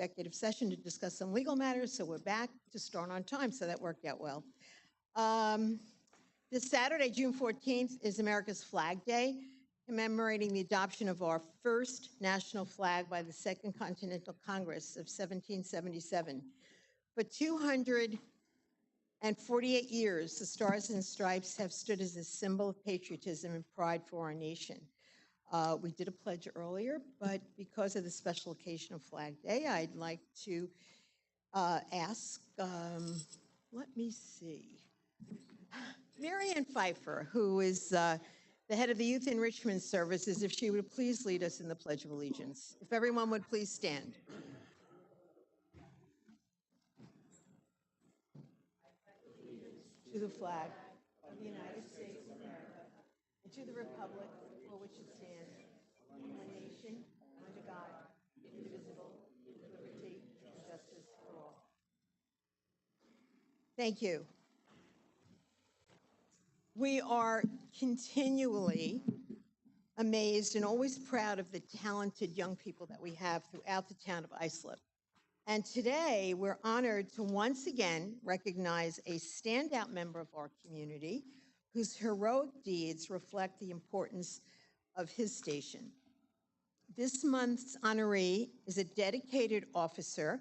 executive session to discuss some legal matters, so we're back to start on time, so that worked out well. This Saturday, June 14th, is America's Flag Day, commemorating the adoption of our first national flag by the Second Continental Congress of 1777. For 248 years, the Stars and Stripes have stood as a symbol of patriotism and pride for our nation. We did a pledge earlier, but because of the special occasion of Flag Day, I'd like to ask, let me see, Mary Ann Pfeiffer, who is the head of the Youth Enrichment Services, if she would please lead us in the Pledge of Allegiance. If everyone would please stand. To the flag of the United States of America and to the republic for which it stands, one nation, under God, indivisible, with liberty and justice for all. Thank you. We are continually amazed and always proud of the talented young people that we have throughout the town of Islip. And today we're honored to once again recognize a standout member of our community whose heroic deeds reflect the importance of his station. This month's honoree is a dedicated officer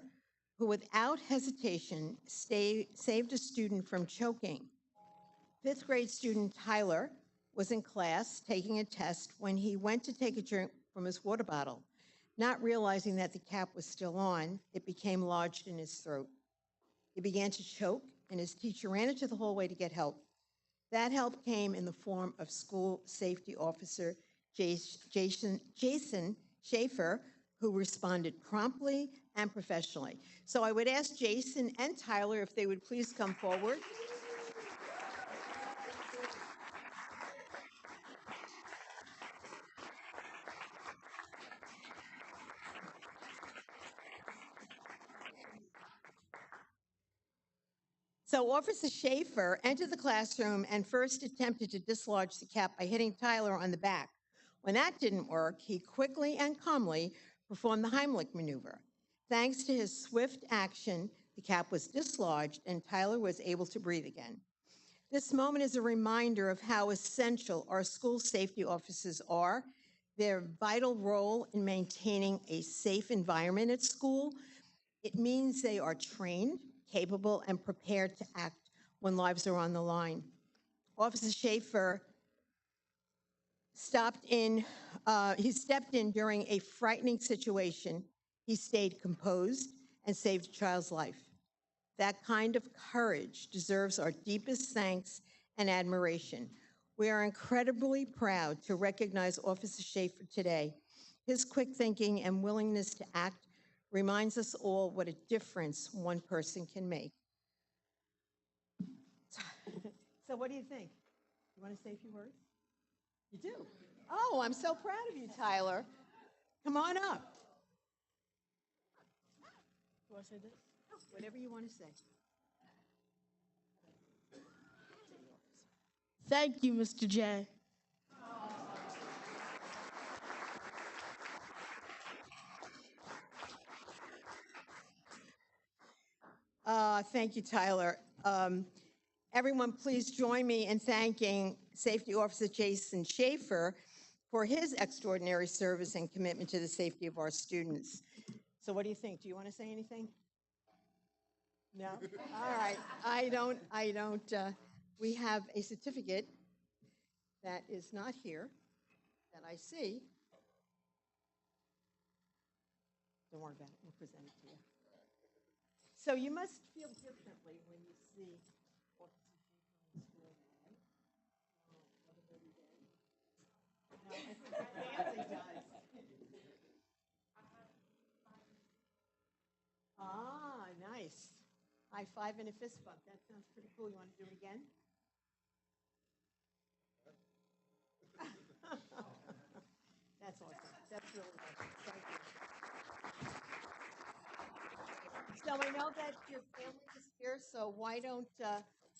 who without hesitation saved a student from choking. Fifth grade student Tyler was in class taking a test when he went to take a drink from his water bottle. Not realizing that the cap was still on, it became lodged in his throat. He began to choke, and his teacher ran into the hallway to get help. That help came in the form of school safety officer Jason Schaefer, who responded promptly and professionally. So I would ask Jason and Tyler if they would please come forward. So Officer Schaefer entered the classroom and first attempted to dislodge the cap by hitting Tyler on the back. When that didn't work, he quickly and calmly performed the Heimlich maneuver. Thanks to his swift action, the cap was dislodged and Tyler was able to breathe again. This moment is a reminder of how essential our school safety officers are, their vital role in maintaining a safe environment at school. It means they are trained, capable, and prepared to act when lives are on the line. Officer Schaefer stepped in during a frightening situation. He stayed composed and saved a child's life. That kind of courage deserves our deepest thanks and admiration. We are incredibly proud to recognize Officer Schaefer today. His quick thinking and willingness to act reminds us all what a difference one person can make. So what do you think? You want to say a few words? You do? Oh, I'm so proud of you, Tyler. Come on up. You want to say this? Whatever you want to say. Thank you, Mr. J. Thank you, Tyler. Everyone, please join me in thanking Safety Officer Jason Schaefer for his extraordinary service and commitment to the safety of our students. So what do you think? Do you want to say anything? No? All right. I don't. We have a certificate that is not here that I see. Don't worry about it. We'll present it to you. So you must feel differently when you see Officer Schaefer in school, right? Everybody does. No, I think the family does. Ah, nice. High five and a fist bump. That sounds pretty cool. You want to do it again? That's awesome. That's really awesome. Thank you. So I know that your family is here, so why don't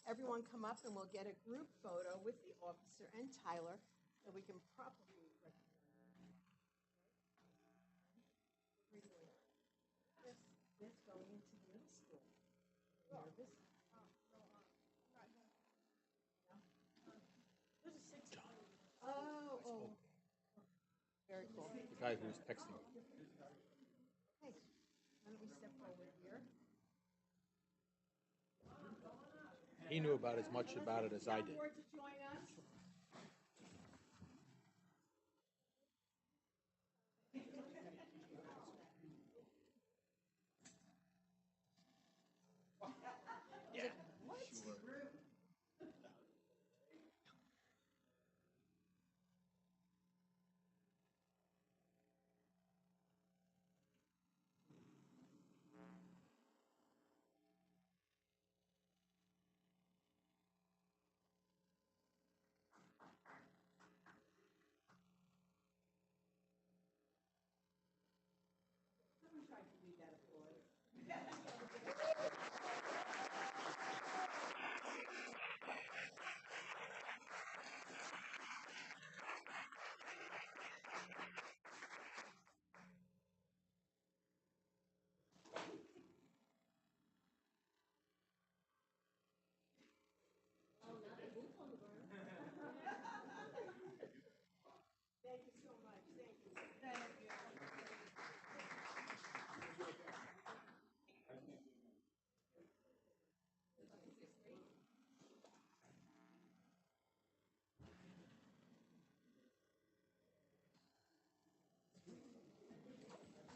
everyone come up and we'll get a group photo with the officer and Tyler so we can properly recognize them. Yes. Oh, very cool. The guy who was texting. Okay, why don't we step forward here? He knew about as much about it as I did. Board to join us. Thank you so much. Thank you. Thank you.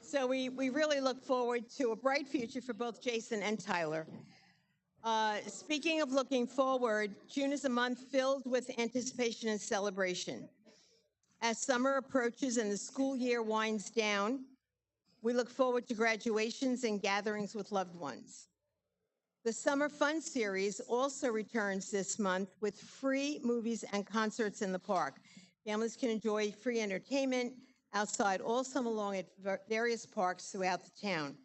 So we really look forward to a bright future for both Jason and Tyler. Speaking of looking forward, June is a month filled with anticipation and celebration. As summer approaches and the school year winds down, we look forward to graduations and gatherings with loved ones. The Summer Fun Series also returns this month with free movies and concerts in the park. Families can enjoy free entertainment outside all summer long at various parks throughout the town.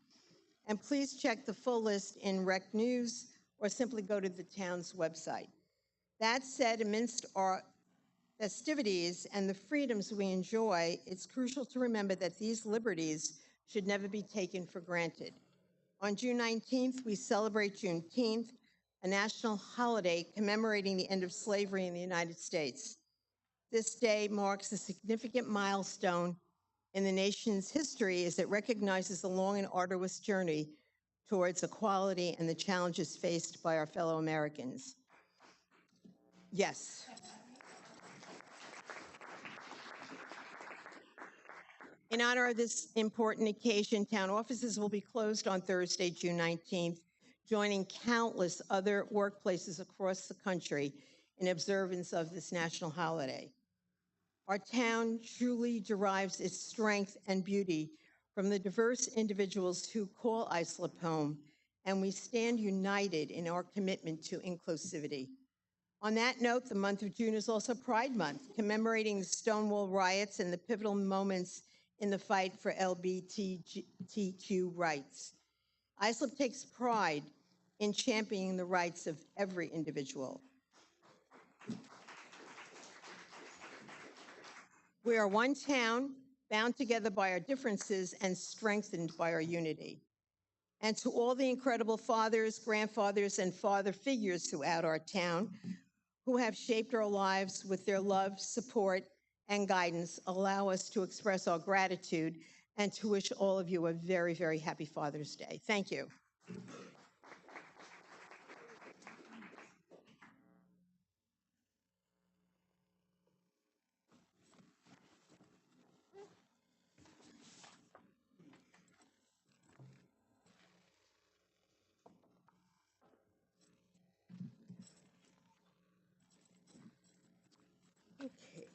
And please check the full list in Rec News or simply go to the town's website. That said, amidst our festivities and the freedoms we enjoy, it's crucial to remember that these liberties should never be taken for granted. On June 19th, we celebrate Juneteenth, a national holiday commemorating the end of slavery in the United States. This day marks a significant milestone in the nation's history as it recognizes the long and arduous journey towards equality and the challenges faced by our fellow Americans. Yes. In honor of this important occasion, town offices will be closed on Thursday, June 19th, joining countless other workplaces across the country in observance of this national holiday. Our town truly derives its strength and beauty from the diverse individuals who call Islip home, and we stand united in our commitment to inclusivity. On that note, the month of June is also Pride Month, commemorating the Stonewall riots and the pivotal moments in the fight for LGBTQ rights. Islip takes pride in championing the rights of every individual. We are one town, bound together by our differences and strengthened by our unity. And to all the incredible fathers, grandfathers, and father figures throughout our town who have shaped our lives with their love, support, and guidance, allow us to express our gratitude and to wish all of you a very, very happy Father's Day. Thank you. Okay.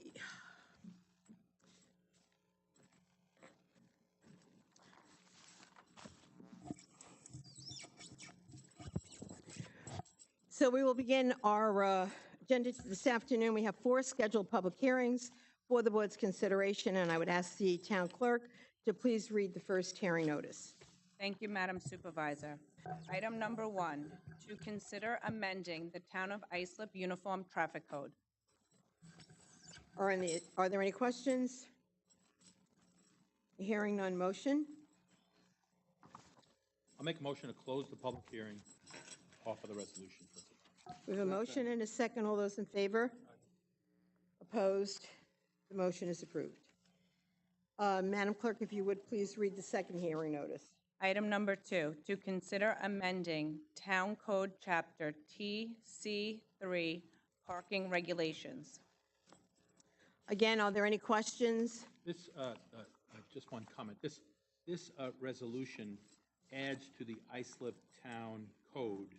So we will begin our agenda this afternoon. We have 4 scheduled public hearings for the board's consideration, and I would ask the town clerk to please read the first hearing notice. Thank you, Madam Supervisor. Item number 1, to consider amending the Town of Islip Uniform Traffic Code. Are there any questions? Hearing none, motion? I'll make a motion to close the public hearing offer the resolution for its adoption. We have a motion and a second. All those in favor? Opposed? The motion is approved. Madam Clerk, if you would please read the second hearing notice. Item number 2, to consider amending Town Code Chapter TC3 Parking Regulations. Again, are there any questions? This, just one comment. This resolution adds to the Islip Town Code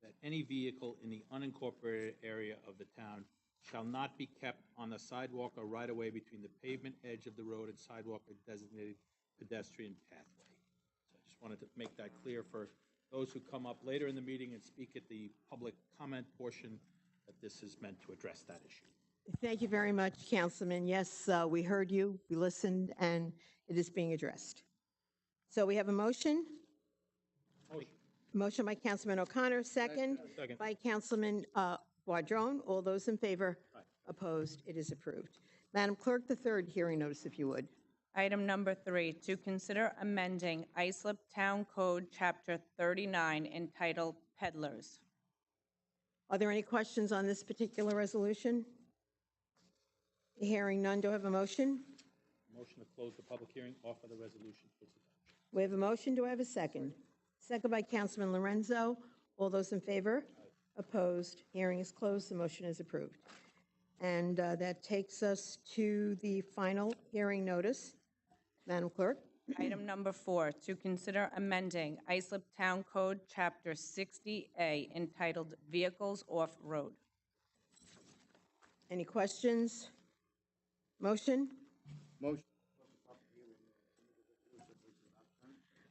that any vehicle in the unincorporated area of the town shall not be kept on the sidewalk or right-of-way between the pavement edge of the road and sidewalk or designated pedestrian pathway. So I just wanted to make that clear for those who come up later in the meeting and speak at the public comment portion, that this is meant to address that issue. Thank you very much, Councilman. Yes, we heard you, we listened, and it is being addressed. So we have a motion. Motion by Councilman O'Connor, second. Second. By Councilman Guadrone. All those in favor? Opposed? It is approved. Madam Clerk, the third hearing notice, if you would. Item number 3, to consider amending Islip Town Code Chapter 39 entitled Peddlers. Are there any questions on this particular resolution? Hearing none, do I have a motion? Motion to close the public hearing, offer the resolution for its adoption. We have a motion, do I have a second? Second by Councilman Lorenzo. All those in favor? Opposed? Hearing is closed, the motion is approved. And that takes us to the final hearing notice. Madam Clerk? Item number 4, to consider amending Islip Town Code Chapter 60A entitled Vehicles Off-Road. Any questions? Motion? Motion.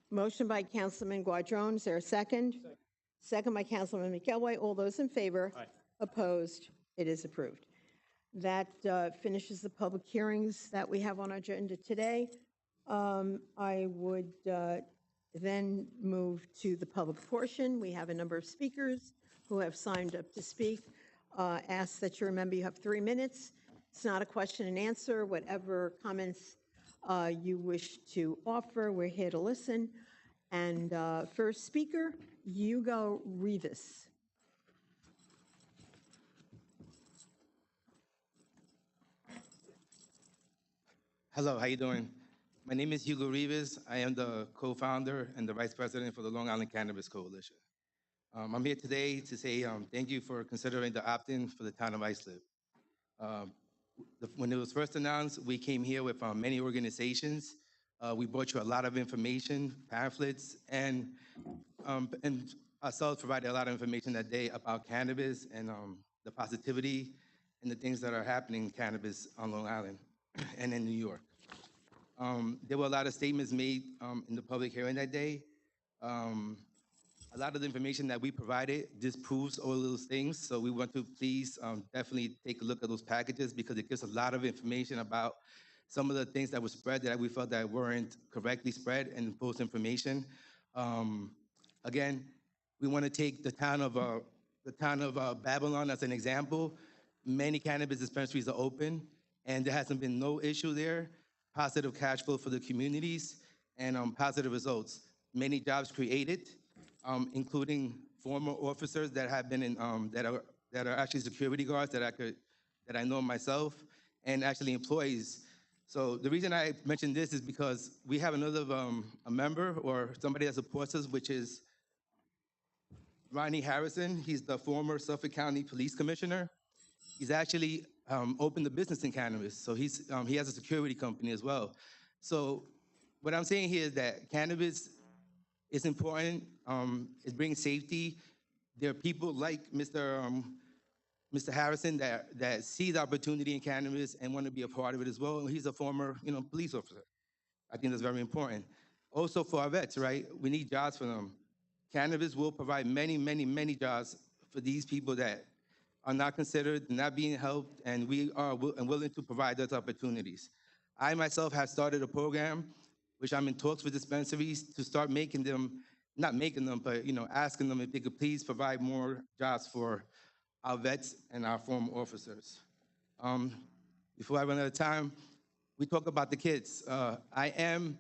Motion by Councilman Guadrone. Is there a second? Second by Councilman McElway. All those in favor? Aye. Opposed? It is approved. That finishes the public hearings that we have on our agenda today. I would then move to the public portion. We have a number of speakers who have signed up to speak. Ask that you remember you have 3 minutes. It's not a question and answer. Whatever comments you wish to offer, we're here to listen. And first speaker, Hugo Rivas. Hello, how you doing? My name is Hugo Rivas. I am the co-founder and the vice president for the Long Island Cannabis Coalition. I'm here today to say thank you for considering the opt-in for the town of Islip. When it was first announced, we came here with many organizations. We brought you a lot of information, pamphlets, and ourselves provided a lot of information that day about cannabis and the positivity and the things that are happening in cannabis on Long Island and in New York. There were a lot of statements made in the public hearing that day. A lot of the information that we provided disproves all of those things, so we want to please definitely take a look at those packages because it gives a lot of information about some of the things that were spread that we felt that weren't correctly spread and false information. Again, we want to take the town of Babylon as an example. Many cannabis dispensaries are open, and there hasn't been no issue there. Positive cash flow for the communities and positive results. Many jobs created, including former officers that have been in that are actually security guards that I know myself, and actually employees. So the reason I mention this is because we have another a member or somebody that supports us, which is Ronnie Harrison. He's the former Suffolk County Police Commissioner. He's actually opened a business in cannabis, so he has a security company as well. So what I'm saying here is that cannabis is important. It brings safety. There are people like Mr. Harrison that see the opportunity in cannabis and want to be a part of it as well. He's a former, police officer. I think that's very important. Also for our vets, right? We need jobs for them. Cannabis will provide many, many, many jobs for these people that are not considered, not being helped, and we are willing to provide those opportunities. I myself have started a program, which I'm in talks with dispensaries to start making them, not making them, but asking them if they could please provide more jobs for our vets and our former officers. Before I run out of time, we talk about the kids. I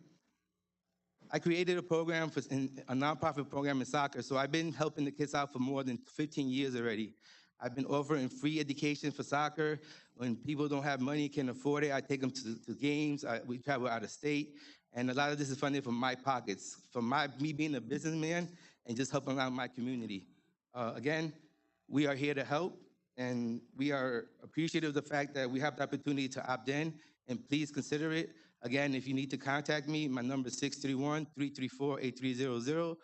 I created a program a nonprofit program in soccer. So I've been helping the kids out for more than 15 years already. I've been offering free education for soccer. When people don't have money, can't afford it, I take them to games. We travel out of state. And a lot of this is funded from my pockets, from me being a businessman and just helping out my community. Again, we are here to help, and we are appreciative of the fact that we have the opportunity to opt in, and please consider it. Again, if you need to contact me, my number is 631-334-8300,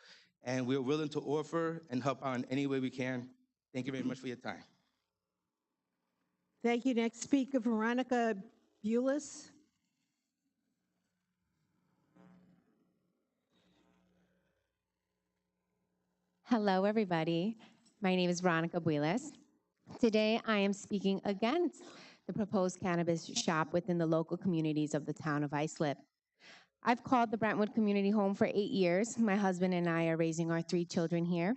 and we're willing to offer and help out in any way we can. Thank you very much for your time. Thank you. Next speaker, Veronica Bulis. Hello, everybody. My name is Veronica Buelas. Today, I am speaking against the proposed cannabis shop within the local communities of the town of Islip. I've called the Brentwood Community Home for 8 years. My husband and I are raising our 3 children here.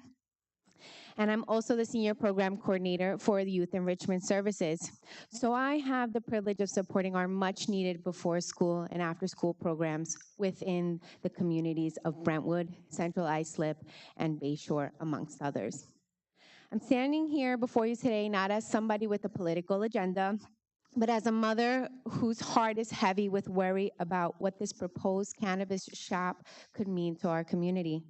And I'm also the Senior Program Coordinator for the Youth Enrichment Services. So I have the privilege of supporting our much-needed before-school and after-school programs within the communities of Brentwood, Central Islip, and Bayshore, amongst others. I'm standing here before you today not as somebody with a political agenda, but as a mother whose heart is heavy with worry about what this proposed cannabis shop could mean to our community.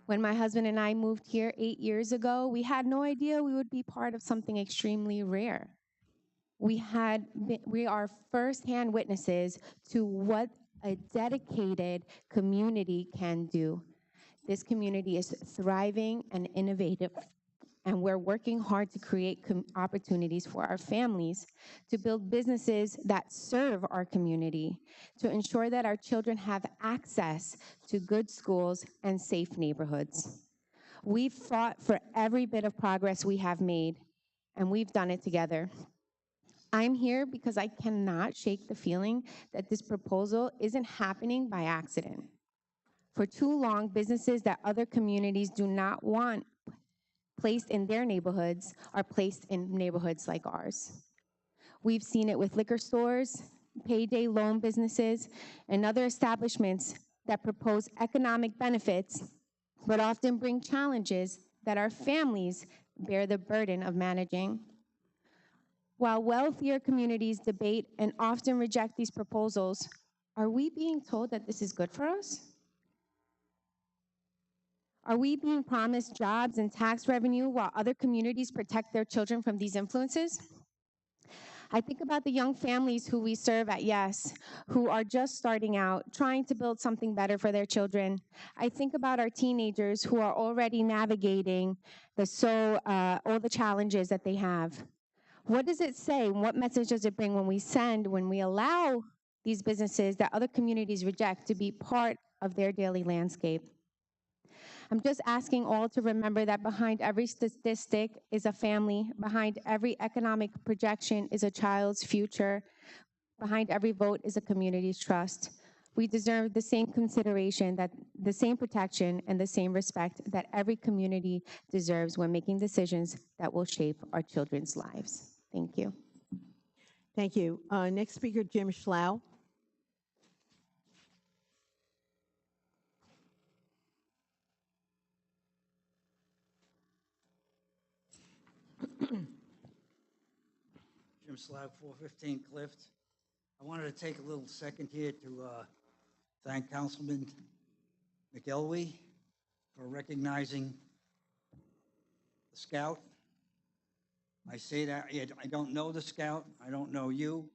When my husband and I moved here 8 years ago, we had no idea we would be part of something extremely rare. We are firsthand witnesses to what a dedicated community can do. This community is thriving and innovative, and we're working hard to create opportunities for our families, to build businesses that serve our community, to ensure that our children have access to good schools and safe neighborhoods. We've fought for every bit of progress we have made, and we've done it together. I'm here because I cannot shake the feeling that this proposal isn't happening by accident. For too long, businesses that other communities do not want placed in their neighborhoods are placed in neighborhoods like ours. We've seen it with liquor stores, payday loan businesses, and other establishments that propose economic benefits, but often bring challenges that our families bear the burden of managing. While wealthier communities debate and often reject these proposals, are we being told that this is good for us? Are we being promised jobs and tax revenue while other communities protect their children from these influences? I think about the young families who we serve at Yes, who are just starting out, trying to build something better for their children. I think about our teenagers who are already navigating all the challenges that they have. What does it say? What message does it bring when we allow these businesses that other communities reject to be part of their daily landscape? I'm just asking all to remember that behind every statistic is a family, behind every economic projection is a child's future, behind every vote is a community's trust. We deserve the same consideration, the same protection, and the same respect that every community deserves when making decisions that will shape our children's lives. Thank you. Thank you. Next speaker, Jim Schlau. Jim Slav, 415 Clift. I wanted to take a little second here to thank Councilman McElwee for recognizing the Scout. I say that, I don't know the Scout, I don't know you,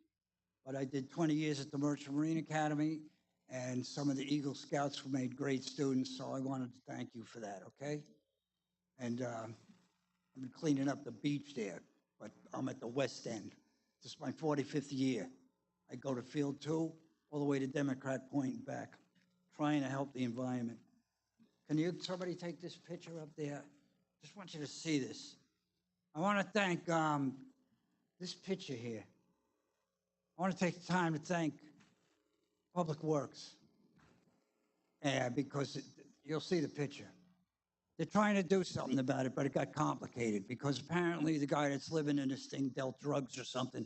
but I did 20 years at the Merchant Marine Academy, and some of the Eagle Scouts were made great students, so I wanted to thank you for that, okay? And I've been cleaning up the beach there, but I'm at the West End. This is my 45th year. I go to Field 2, all the way to Democrat Point and back, trying to help the environment. Can somebody take this picture up there? Just want you to see this. I want to thank this picture here. I want to take the time to thank Public Works, because you'll see the picture. They're trying to do something about it, but it got complicated because apparently the guy that's living in this thing dealt drugs or something.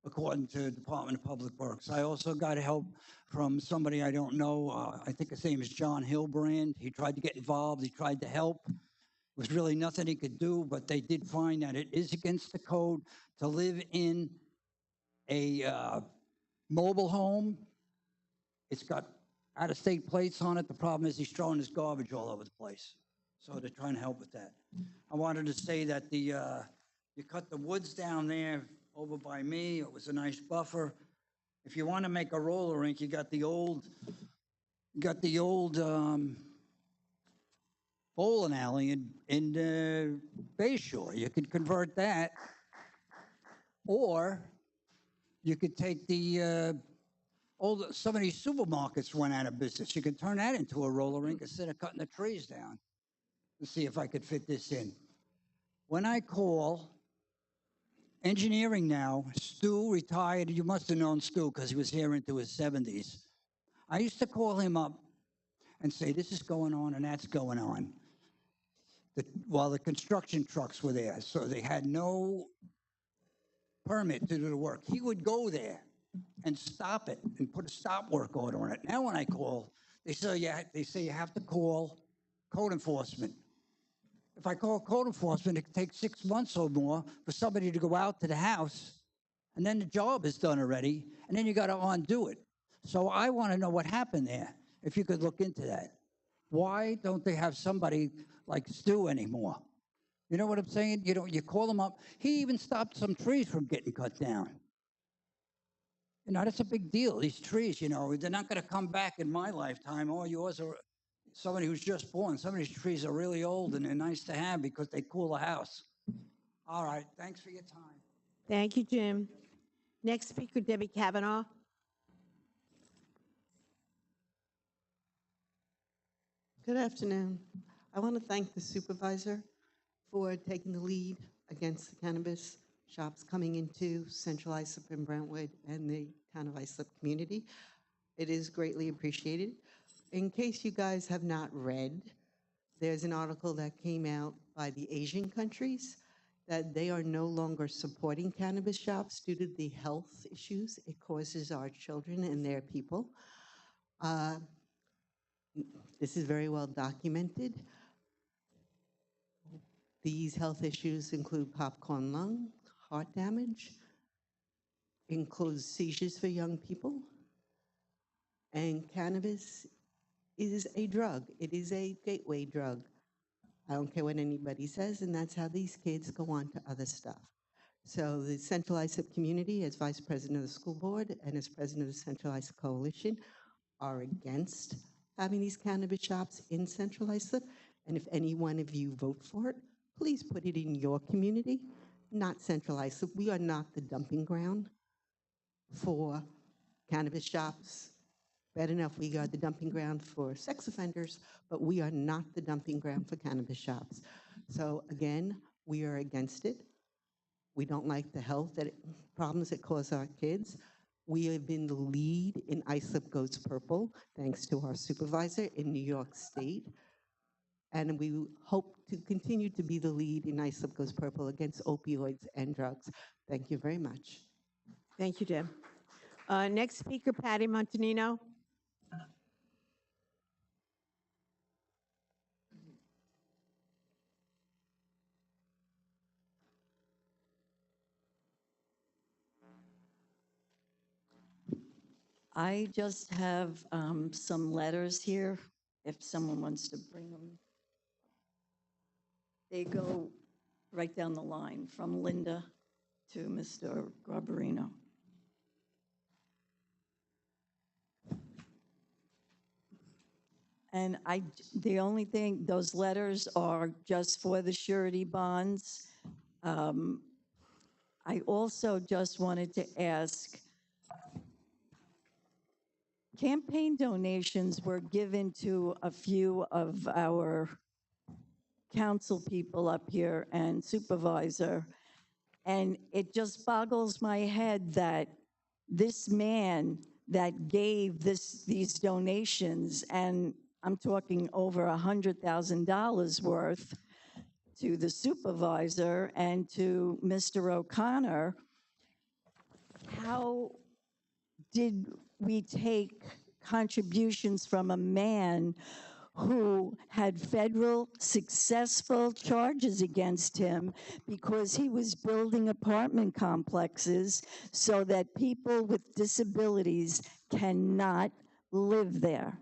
according to Department of Public Works. I also got help from somebody I don't know. I think his name is John Hilbrand. He tried to get involved. He tried to help. There was really nothing he could do, but they did find that it is against the code to live in a mobile home. It's got out-of-state plates on it. The problem is he's throwing his garbage all over the place. So they're trying to help with that. I wanted to say that you cut the woods down there over by me. It was a nice buffer. If you want to make a roller rink, you got the old bowling alley in Bayshore. You could convert that, or you could take the some of these supermarkets went out of business. You could turn that into a roller rink instead of cutting the trees down. Let's see if I could fit this in. When I call engineering now, Stu retired. You must have known Stu because he was here into his 70s. I used to call him up and say, this is going on and that's going on. While the construction trucks were there, so they had no permit to do the work. He would go there and stop it and put a stop work order on it. Now when I call, they say you have to call code enforcement. If I call code enforcement, it takes 6 months or more for somebody to go out to the house, and then the job is done already, and then you got to undo it. So I want to know what happened there, if you could look into that. Why don't they have somebody like Stu anymore? You know what I'm saying? You call him up. He even stopped some trees from getting cut down. That's a big deal. These trees, they're not going to come back in my lifetime or yours or somebody who's just born. Some of these trees are really old and they're nice to have because they cool a house. All right. Thanks for your time. Thank you, Jim. Next speaker, Debbie Kavanaugh. Good afternoon. I want to thank the supervisor for taking the lead against the cannabis shops coming into Central Islip and Brentwood and the town of Islip community. It is greatly appreciated. In case you guys have not read, there's an article that came out by the Asian countries that they are no longer supporting cannabis shops due to the health issues it causes our children and their people. This is very well documented. These health issues include popcorn lung, heart damage, includes seizures for young people, and cannabis is a drug. It is a gateway drug. I don't care what anybody says, and that's how these kids go on to other stuff. So the Central Islip community, as Vice President of the school board and as President of the Central Islip Coalition, are against having these cannabis shops in Central Islip. And if any one of you vote for it, please put it in your community, not Central Islip. We are not the dumping ground for cannabis shops. Bad enough we are the dumping ground for sex offenders, but we are not the dumping ground for cannabis shops. So again, we are against it. We don't like the health problems it cause our kids. We have been the lead in Islip Goes Purple, thanks to our supervisor in New York State. And we hope to continue to be the lead in Islip Goes Purple against opioids and drugs. Thank you very much. Thank you, Deb. Next speaker, Patty Montanino. I just have some letters here, if someone wants to bring them. They go right down the line from Linda to Mr. Garbarino. And the only thing, those letters are just for the surety bonds. I also just wanted to ask, campaign donations were given to a few of our council people up here and supervisor, and it just boggles my head that this man that gave these donations, and I'm talking over $100,000 worth, to the supervisor and to Mr. O'Connor, how did we take contributions from a man who had federal successful charges against him because he was building apartment complexes so that people with disabilities cannot live there?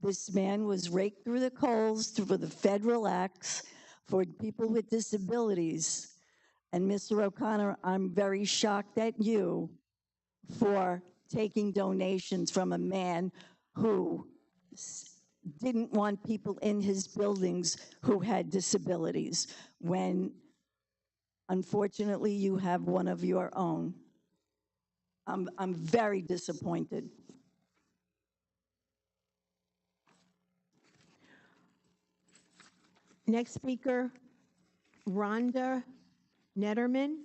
This man was raked through the coals for the federal acts for people with disabilities. And Mr. O'Connor, I'm very shocked at you for taking donations from a man who didn't want people in his buildings who had disabilities, when unfortunately you have one of your own. I'm very disappointed. Next speaker, Rhonda Netterman.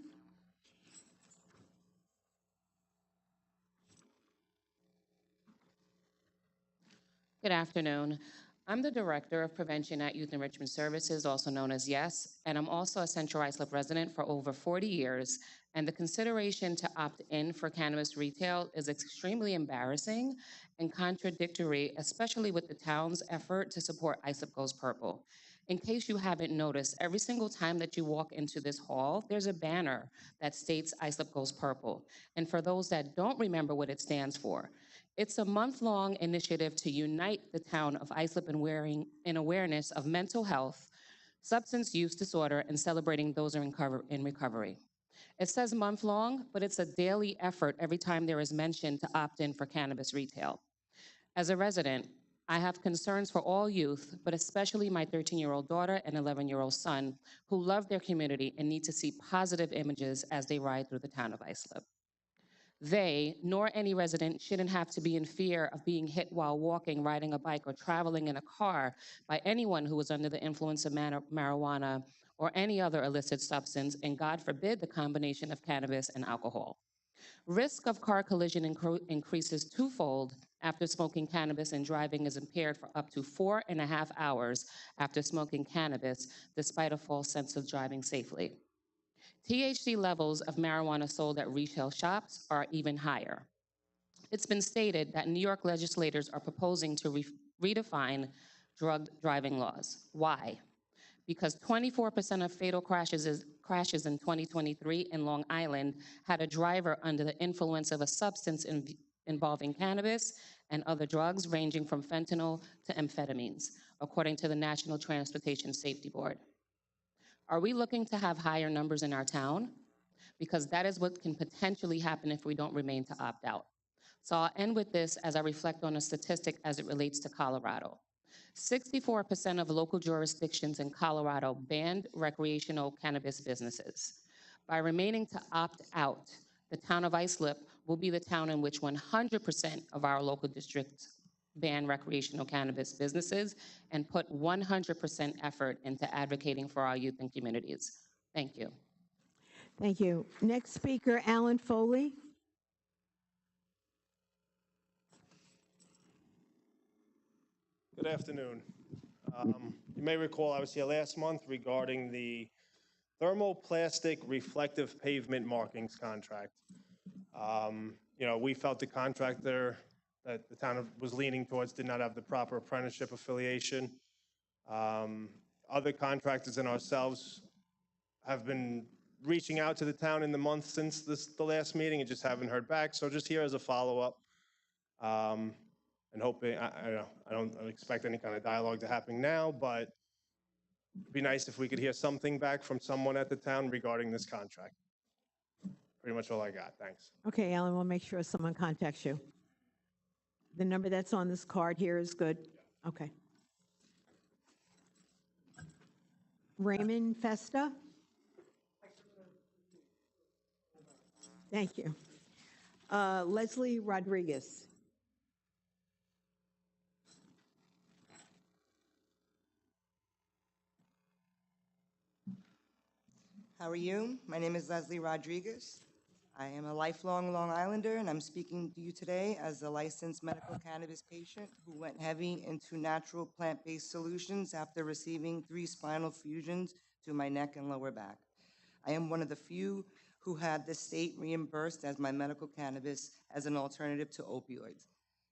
Good afternoon. I'm the Director of Prevention at Youth Enrichment Services, also known as YES, and I'm also a Central Islip resident for over 40 years, and the consideration to opt in for cannabis retail is extremely embarrassing and contradictory, especially with the town's effort to support Islip Goes Purple. In case you haven't noticed, every single time that you walk into this hall, there's a banner that states Islip Goes Purple. And for those that don't remember what it stands for, it's a month-long initiative to unite the town of Islip in awareness of mental health, substance use disorder, and celebrating those in recovery. It says month-long, but it's a daily effort every time there is mention to opt in for cannabis retail. As a resident, I have concerns for all youth, but especially my 13-year-old daughter and 11-year-old son, who love their community and need to see positive images as they ride through the town of Islip. They, nor any resident, shouldn't have to be in fear of being hit while walking, riding a bike, or traveling in a car by anyone who is under the influence of marijuana or any other illicit substance, and God forbid the combination of cannabis and alcohol. Risk of car collision increases twofold after smoking cannabis, and driving is impaired for up to 4.5 hours after smoking cannabis, despite a false sense of driving safely. THC levels of marijuana sold at retail shops are even higher. It's been stated that New York legislators are proposing to redefine drug driving laws. Why? Because 24% of fatal crashes in 2023 in Long Island had a driver under the influence of a substance involving cannabis and other drugs ranging from fentanyl to amphetamines, according to the National Transportation Safety Board. Are we looking to have higher numbers in our town? Because that is what can potentially happen if we don't remain to opt out. So I'll end with this as I reflect on a statistic as it relates to Colorado. 64% of local jurisdictions in Colorado banned recreational cannabis businesses. By remaining to opt out, the town of Islip will be the town in which 100% of our local districts ban recreational cannabis businesses and put 100% effort into advocating for our youth and communities. Thank you. Thank you. Next speaker, Alan Foley. Good afternoon. You may recall I was here last month regarding the thermoplastic reflective pavement markings contract. We felt the contractor that the town was leaning towards did not have the proper apprenticeship affiliation. Other contractors and ourselves have been reaching out to the town in the month since the last meeting and just haven't heard back. So just here as a follow-up, and hoping, I don't expect any kind of dialogue to happen now, but it'd be nice if we could hear something back from someone at the town regarding this contract. Pretty much all I got. Thanks. Okay, Alan, we'll make sure someone contacts you. The number that's on this card here is good? Okay. Raymond Festa? Thank you. Leslie Rodriguez? How are you? My name is Leslie Rodriguez. I am a lifelong Long Islander, and I'm speaking to you today as a licensed medical cannabis patient who went heavy into natural plant-based solutions after receiving 3 spinal fusions to my neck and lower back. I am one of the few who had the state reimbursed as my medical cannabis as an alternative to opioids.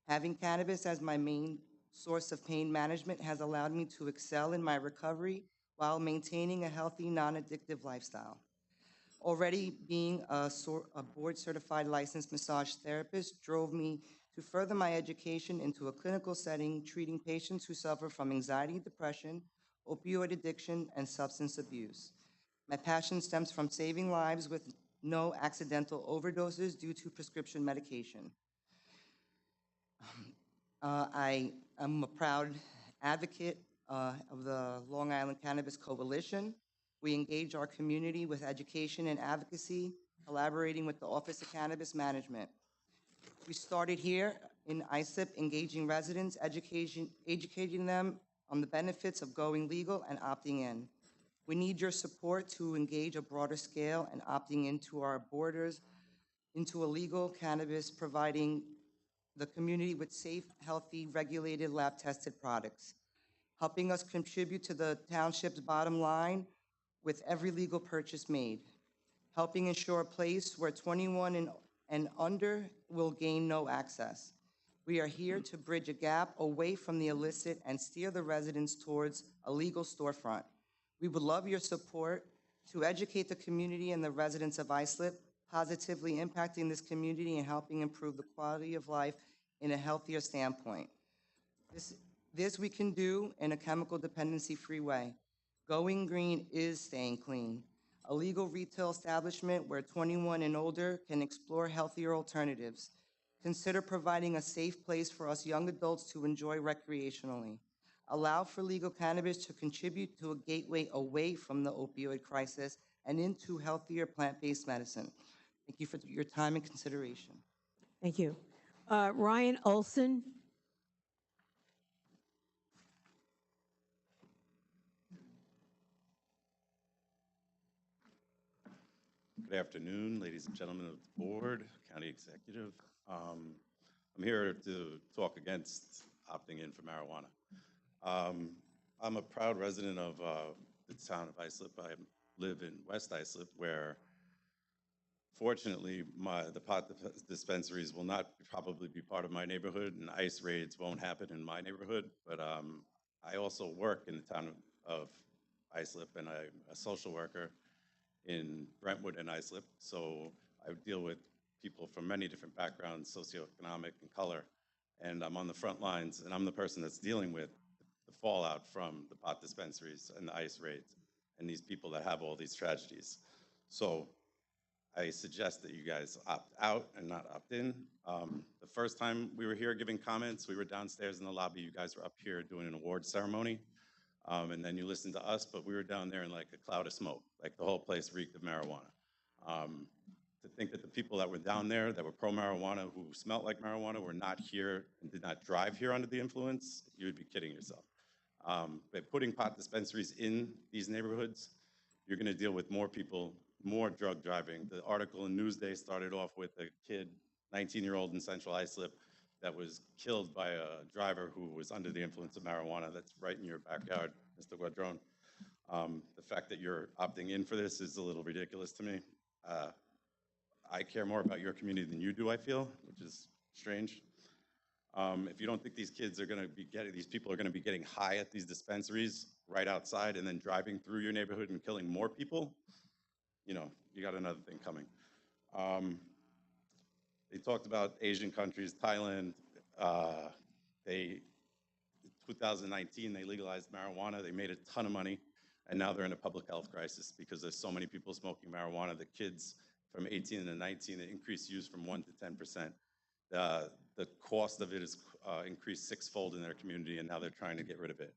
Having cannabis as my main source of pain management has allowed me to excel in my recovery while maintaining a healthy, non-addictive lifestyle. Already being a board-certified licensed massage therapist drove me to further my education into a clinical setting, treating patients who suffer from anxiety, depression, opioid addiction, and substance abuse. My passion stems from saving lives with no accidental overdoses due to prescription medication. I am a proud advocate of the Long Island Cannabis Coalition. We engage our community with education and advocacy, collaborating with the Office of Cannabis Management. We started here in ISIP, engaging residents, educating them on the benefits of going legal and opting in. We need your support to engage a broader scale and opting into our borders into a legal cannabis, providing the community with safe, healthy, regulated, lab-tested products, helping us contribute to the township's bottom line with every legal purchase made, helping ensure a place where 21 and under will gain no access. We are here to bridge a gap away from the illicit and steer the residents towards a legal storefront. We would love your support to educate the community and the residents of Islip, positively impacting this community and helping improve the quality of life in a healthier standpoint. This we can do in a chemical dependency-free way. Going green is staying clean. A legal retail establishment where 21 and older can explore healthier alternatives. Consider providing a safe place for us young adults to enjoy recreationally. Allow for legal cannabis to contribute to a gateway away from the opioid crisis and into healthier plant-based medicine. Thank you for your time and consideration. Thank you. Ryan Olson. Good afternoon, ladies and gentlemen of the board, county executive. I'm here to talk against opting in for marijuana. I'm a proud resident of the town of Islip. I live in West Islip, where fortunately the pot dispensaries will not probably be part of my neighborhood, and ICE raids won't happen in my neighborhood. But I also work in the town of Islip, and I'm a social worker in Brentwood and Islip, so I deal with people from many different backgrounds, socioeconomic and color, and I'm on the front lines, and I'm the person that's dealing with the fallout from the pot dispensaries and the ICE raids, and these people that have all these tragedies. So I suggest that you guys opt out and not opt in. The first time we were here giving comments, we were downstairs in the lobby, you guys were up here doing an award ceremony. And then you listened to us, but we were down there in like a cloud of smoke, like the whole place reeked of marijuana. To think that the people that were down there that were pro-marijuana, who smelled like marijuana, were not here and did not drive here under the influence, you would be kidding yourself. By putting pot dispensaries in these neighborhoods, you're gonna deal with more people, more drug driving. The article in Newsday started off with a kid, 19-year-old in Central Islip, that was killed by a driver who was under the influence of marijuana. That's right in your backyard, Mr. Guadron. The fact that you're opting in for this is a little ridiculous to me. I care more about your community than you do, I feel, which is strange. If you don't think these kids are gonna be these people are gonna be getting high at these dispensaries right outside and then driving through your neighborhood and killing more people, you know, you got another thing coming. They talked about Asian countries, Thailand. 2019, they legalized marijuana. They made a ton of money, and now they're in a public health crisis because there's so many people smoking marijuana. The kids from 18 to 19, it increased use from 1% to 10%. The cost of it is increased sixfold in their community, and now they're trying to get rid of it.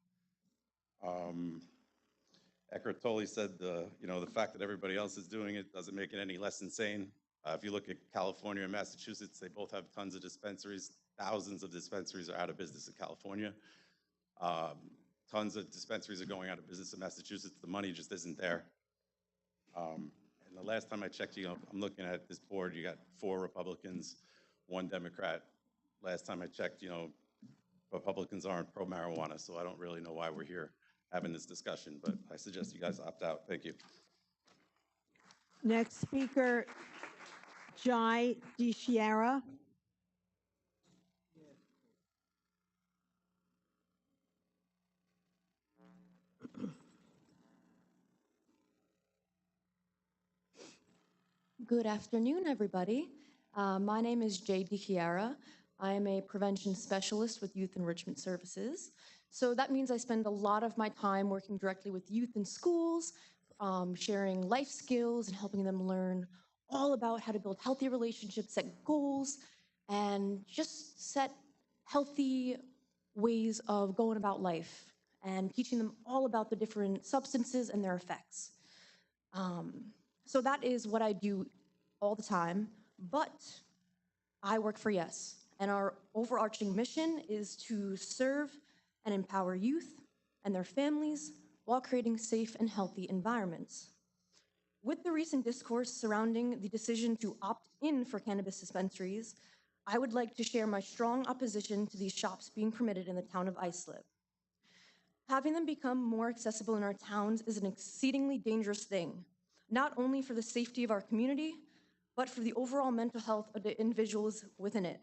Eckhart Tolle said the fact that everybody else is doing it doesn't make it any less insane. If you look at California and Massachusetts, they both have tons of dispensaries. Thousands of dispensaries are out of business in California. Tons of dispensaries are going out of business in Massachusetts. The money just isn't there. And the last time I checked, I'm looking at this board, you got 4 Republicans, 1 Democrat. Last time I checked, Republicans aren't pro-marijuana, so I don't really know why we're here having this discussion, but I suggest you guys opt out. Thank you. Next speaker, Jai DiChiara. Good afternoon, everybody. My name is Jay DiChiara. I am a prevention specialist with Youth Enrichment Services. So that means I spend a lot of my time working directly with youth in schools, sharing life skills and helping them learn all about how to build healthy relationships, set goals, and just set healthy ways of going about life and teaching them all about the different substances and their effects. So that is what I do all the time, but I work for YES, and our overarching mission is to serve and empower youth and their families while creating safe and healthy environments. With the recent discourse surrounding the decision to opt in for cannabis dispensaries, I would like to share my strong opposition to these shops being permitted in the town of Islip. Having them become more accessible in our towns is an exceedingly dangerous thing, not only for the safety of our community, but for the overall mental health of the individuals within it.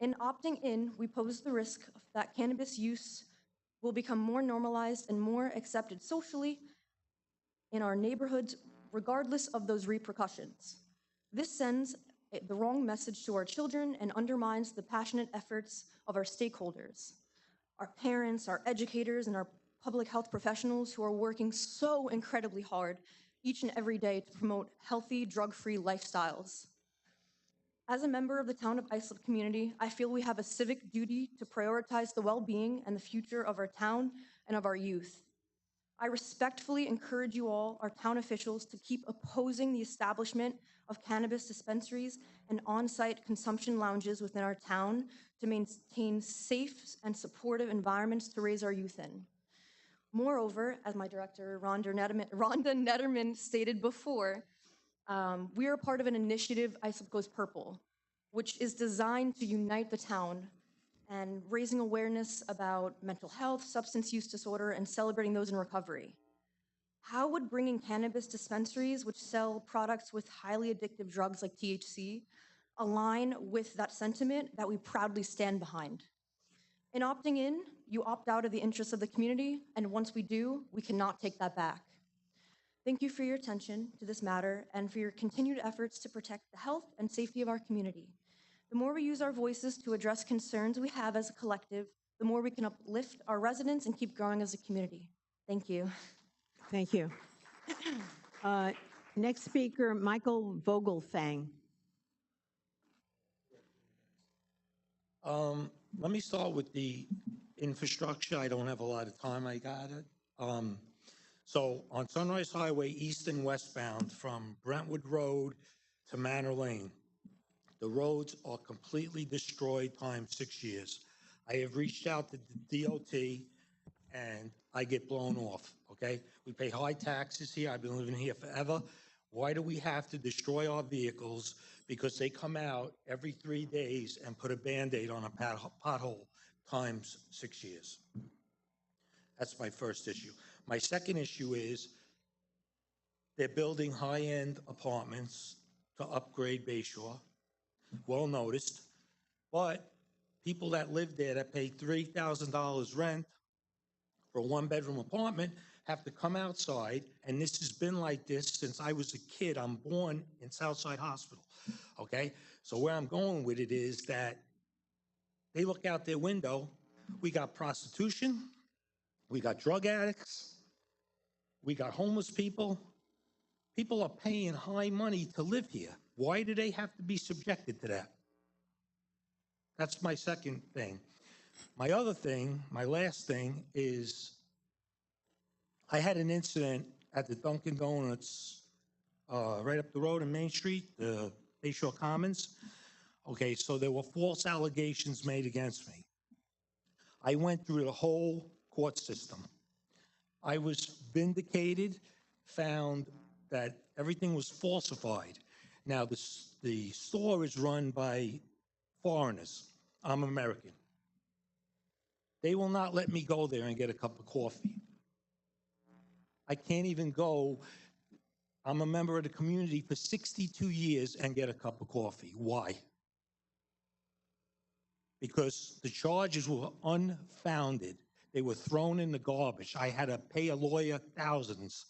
In opting in, we pose the risk that cannabis use will become more normalized and more accepted socially in our neighborhoods, regardless of those repercussions. This sends the wrong message to our children and undermines the passionate efforts of our stakeholders, our parents, our educators, and our public health professionals who are working so incredibly hard each and every day to promote healthy, drug-free lifestyles. As a member of the town of Islip community, I feel we have a civic duty to prioritize the well-being and the future of our town and of our youth. I respectfully encourage you all, our town officials, to keep opposing the establishment of cannabis dispensaries and on-site consumption lounges within our town to maintain safe and supportive environments to raise our youth in. Moreover, as my director, Rhonda Netterman, stated before, we are part of an initiative, Islip Goes Purple, which is designed to unite the town and raising awareness about mental health, substance use disorder, and celebrating those in recovery. How would bringing cannabis dispensaries, which sell products with highly addictive drugs like THC, align with that sentiment that we proudly stand behind? In opting in, you opt out of the interests of the community, and once we do, we cannot take that back. Thank you for your attention to this matter and for your continued efforts to protect the health and safety of our community. The more we use our voices to address concerns we have as a collective, the more we can uplift our residents and keep growing as a community. Thank you. Thank you. Next speaker, Michael Vogelfang. Let me start with the infrastructure. I don't have a lot of time. I got it. So on Sunrise Highway, east and westbound from Brentwood Road to Manor Lane, the roads are completely destroyed times 6 years. I have reached out to the DOT and I get blown off, okay? We pay high taxes here. I've been living here forever. Why do we have to destroy our vehicles? Because they come out every 3 days and put a Band-Aid on a pothole times 6 years. That's my first issue. My second issue is they're building high-end apartments to upgrade Bayshore, well noticed, but people that live there that pay $3,000 rent for a one-bedroom apartment have to come outside, and this has been like this since I was a kid. I'm born in Southside Hospital, okay? So where I'm going with it is that they look out their window, we got prostitution, we got drug addicts, we got homeless people. People are paying high money to live here. Why do they have to be subjected to that? That's my second thing. My other thing, my last thing is I had an incident at the Dunkin' Donuts right up the road in Main Street, the Bayshore Commons. Okay, so there were false allegations made against me. I went through the whole court system. I was vindicated, found that everything was falsified. Now, the store is run by foreigners. I'm American. They will not let me go there and get a cup of coffee. I can't even go. I'm a member of the community for 62 years and get a cup of coffee. Why? Because the charges were unfounded. They were thrown in the garbage. I had to pay a lawyer thousands.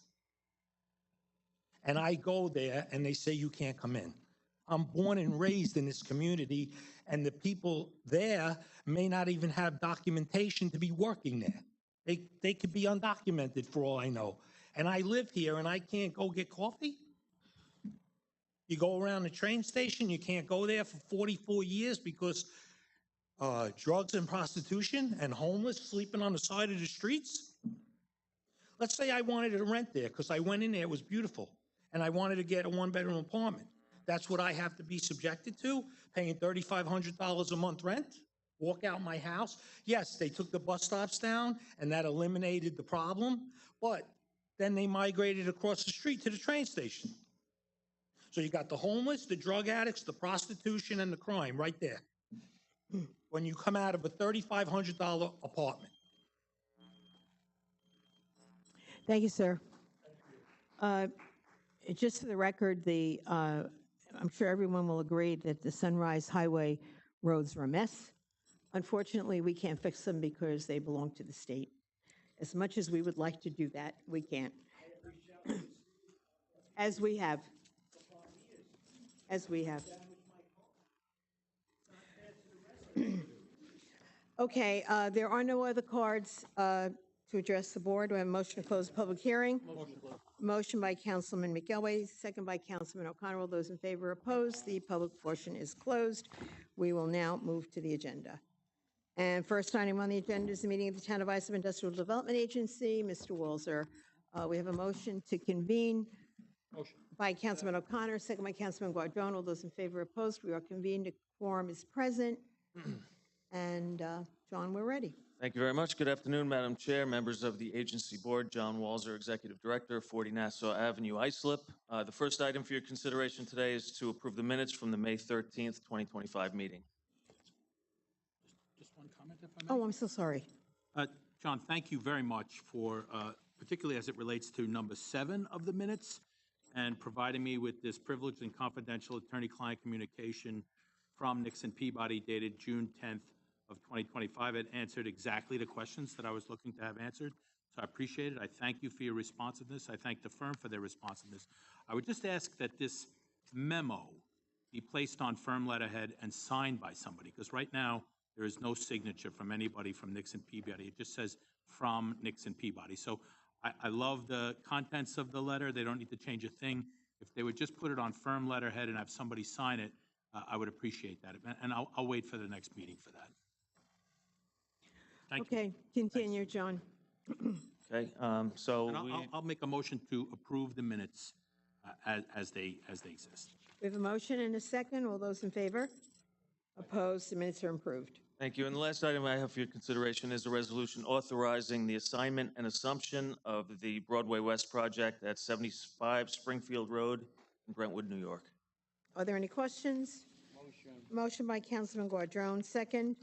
And I go there and they say, you can't come in. I'm born and raised in this community, and the people there may not even have documentation to be working there. They could be undocumented for all I know. And I live here and I can't go get coffee? You go around the train station, you can't go there for 44 years because drugs and prostitution and homeless sleeping on the side of the streets? Let's say I wanted to rent there because I went in there, it was beautiful, and I wanted to get a one-bedroom apartment. That's what I have to be subjected to, paying $3,500 a month rent? Walk out my house? Yes, they took the bus stops down, and that eliminated the problem, but then they migrated across the street to the train station. So you got the homeless, the drug addicts, the prostitution, and the crime right there. When you come out of a $3,500 apartment. Thank you, sir. Just for the record, I'm sure everyone will agree that the Sunrise Highway roads are a mess. Unfortunately, we can't fix them because they belong to the state. As much as we would like to do that, we can't. As we have. As we have. Okay, there are no other cards to address the board. Do I have a motion to close the public hearing? Motion by Councilman McElway, second by Councilman O'Connor. All those in favor, opposed? The public portion is closed. We will now move to the agenda. And first item on the agenda is the meeting of the Town of Islip Industrial Development Agency. Mr. Walzer, we have a motion to convene. Motion. By Councilman O'Connor, second by Councilman Guardone. All those in favor, opposed? We are convened. A quorum is present. And John, we're ready. Thank you very much. Good afternoon, Madam Chair, members of the agency board. John Walzer, Executive Director, 40 Nassau Avenue, Islip. The first item for your consideration today is to approve the minutes from the May 13th, 2025 meeting. Just one comment, if I may. Oh, I'm so sorry. John, thank you very much for, particularly as it relates to number 7 of the minutes, and providing me with this privileged and confidential attorney-client communication from Nixon Peabody dated June 10th of 2025. It answered exactly the questions that I was looking to have answered, so I appreciate it. I thank you for your responsiveness. I thank the firm for their responsiveness. I would just ask that this memo be placed on firm letterhead and signed by somebody, because right now there is no signature from anybody from Nixon Peabody. It just says from Nixon Peabody. So I love the contents of the letter. They don't need to change a thing. If they would just put it on firm letterhead and have somebody sign it, I would appreciate that. And I'll wait for the next meeting for that. Thank you. Okay, continue, John. Okay, so And I'll make a motion to approve the minutes as they exist. We have a motion and a second. All those in favor? Opposed? The minutes are approved. thank you. And the last item I have for your consideration is a resolution authorizing the assignment and assumption of the Broadway West project at 75 Springfield Road in Brentwood, New York. Are there any questions? Motion by Councilman Guardone, second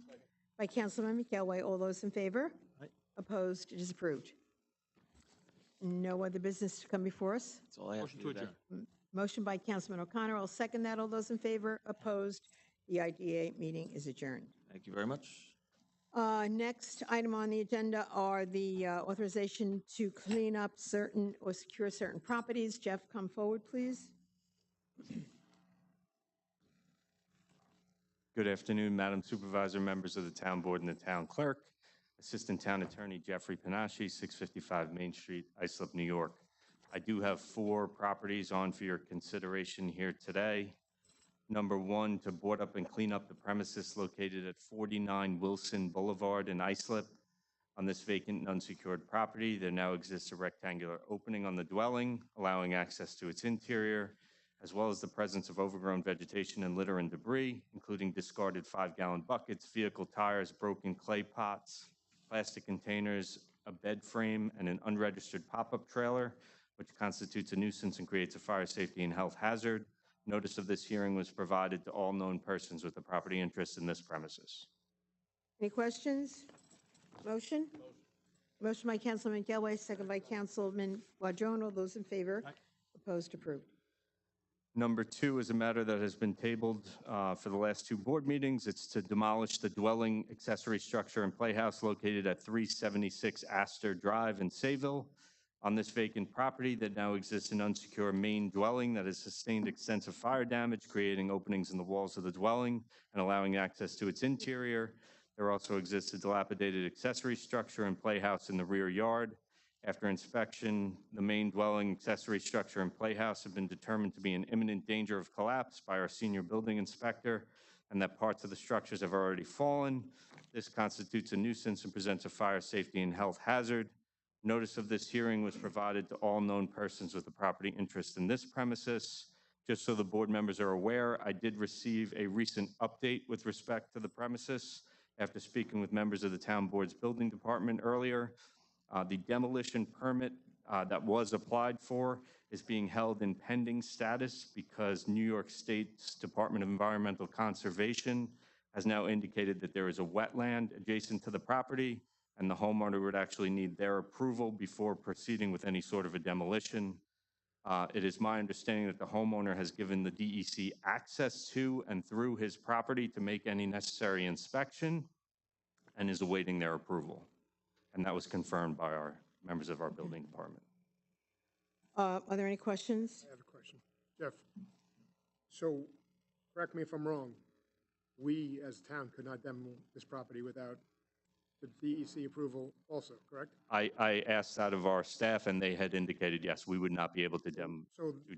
by Councilman McElway. All those in favor? Aye. Opposed? It is approved. No other business to come before us? That's all I have Motion for to you adjourn. today. Motion by Councilman O'Connor. I'll second that. All those in favor? Opposed? The IDA meeting is adjourned. Thank you very much. Next item on the agenda are the authorization to clean up certain or secure certain properties. Jeff, come forward, please. Good afternoon, Madam Supervisor, members of the Town Board and the Town Clerk. Assistant Town Attorney Jeffrey Panache, 655 Main Street, Islip, New York. I do have 4 properties on for your consideration here today. Number 1, to board up and clean up the premises located at 49 Wilson Boulevard in Islip. On this vacant and unsecured property, there now exists a rectangular opening on the dwelling, allowing access to its interior, as well as the presence of overgrown vegetation and litter and debris, including discarded 5-gallon buckets, vehicle tires, broken clay pots, plastic containers, a bed frame, and an unregistered pop-up trailer, which constitutes a nuisance and creates a fire safety and health hazard. Notice of this hearing was provided to all known persons with a property interest in this premises. Any questions? Motion? Motion by Councilman McElway, second by Councilman Guardone. All those in favor? proposed approved. Number 2 is a matter that has been tabled for the last 2 board meetings. It's to demolish the dwelling, accessory structure, and playhouse located at 376 Astor Drive in Sayville. On this vacant property that now exists an unsecured main dwelling that has sustained extensive fire damage, creating openings in the walls of the dwelling and allowing access to its interior. There also exists a dilapidated accessory structure and playhouse in the rear yard. After inspection, the main dwelling, accessory structure, and playhouse have been determined to be in imminent danger of collapse by our senior building inspector, and that parts of the structures have already fallen. This constitutes a nuisance and presents a fire safety and health hazard. Notice of this hearing was provided to all known persons with a property interest in this premises. Just so the board members are aware, I did receive a recent update with respect to the premises after speaking with members of the town board's building department earlier. The demolition permit that was applied for is being held in pending status because New York State's Department of Environmental Conservation has now indicated that there is a wetland adjacent to the property, and the homeowner would actually need their approval before proceeding with any sort of a demolition. It is my understanding that the homeowner has given the DEC access to and through his property to make any necessary inspection and is awaiting their approval. And that was confirmed by our members of our building department. Are there any questions? I have a question. Jeff, so correct me if I'm wrong, we as a town could not demo this property without the DEC approval also, correct? I asked that of our staff, and they had indicated, yes, we would not be able to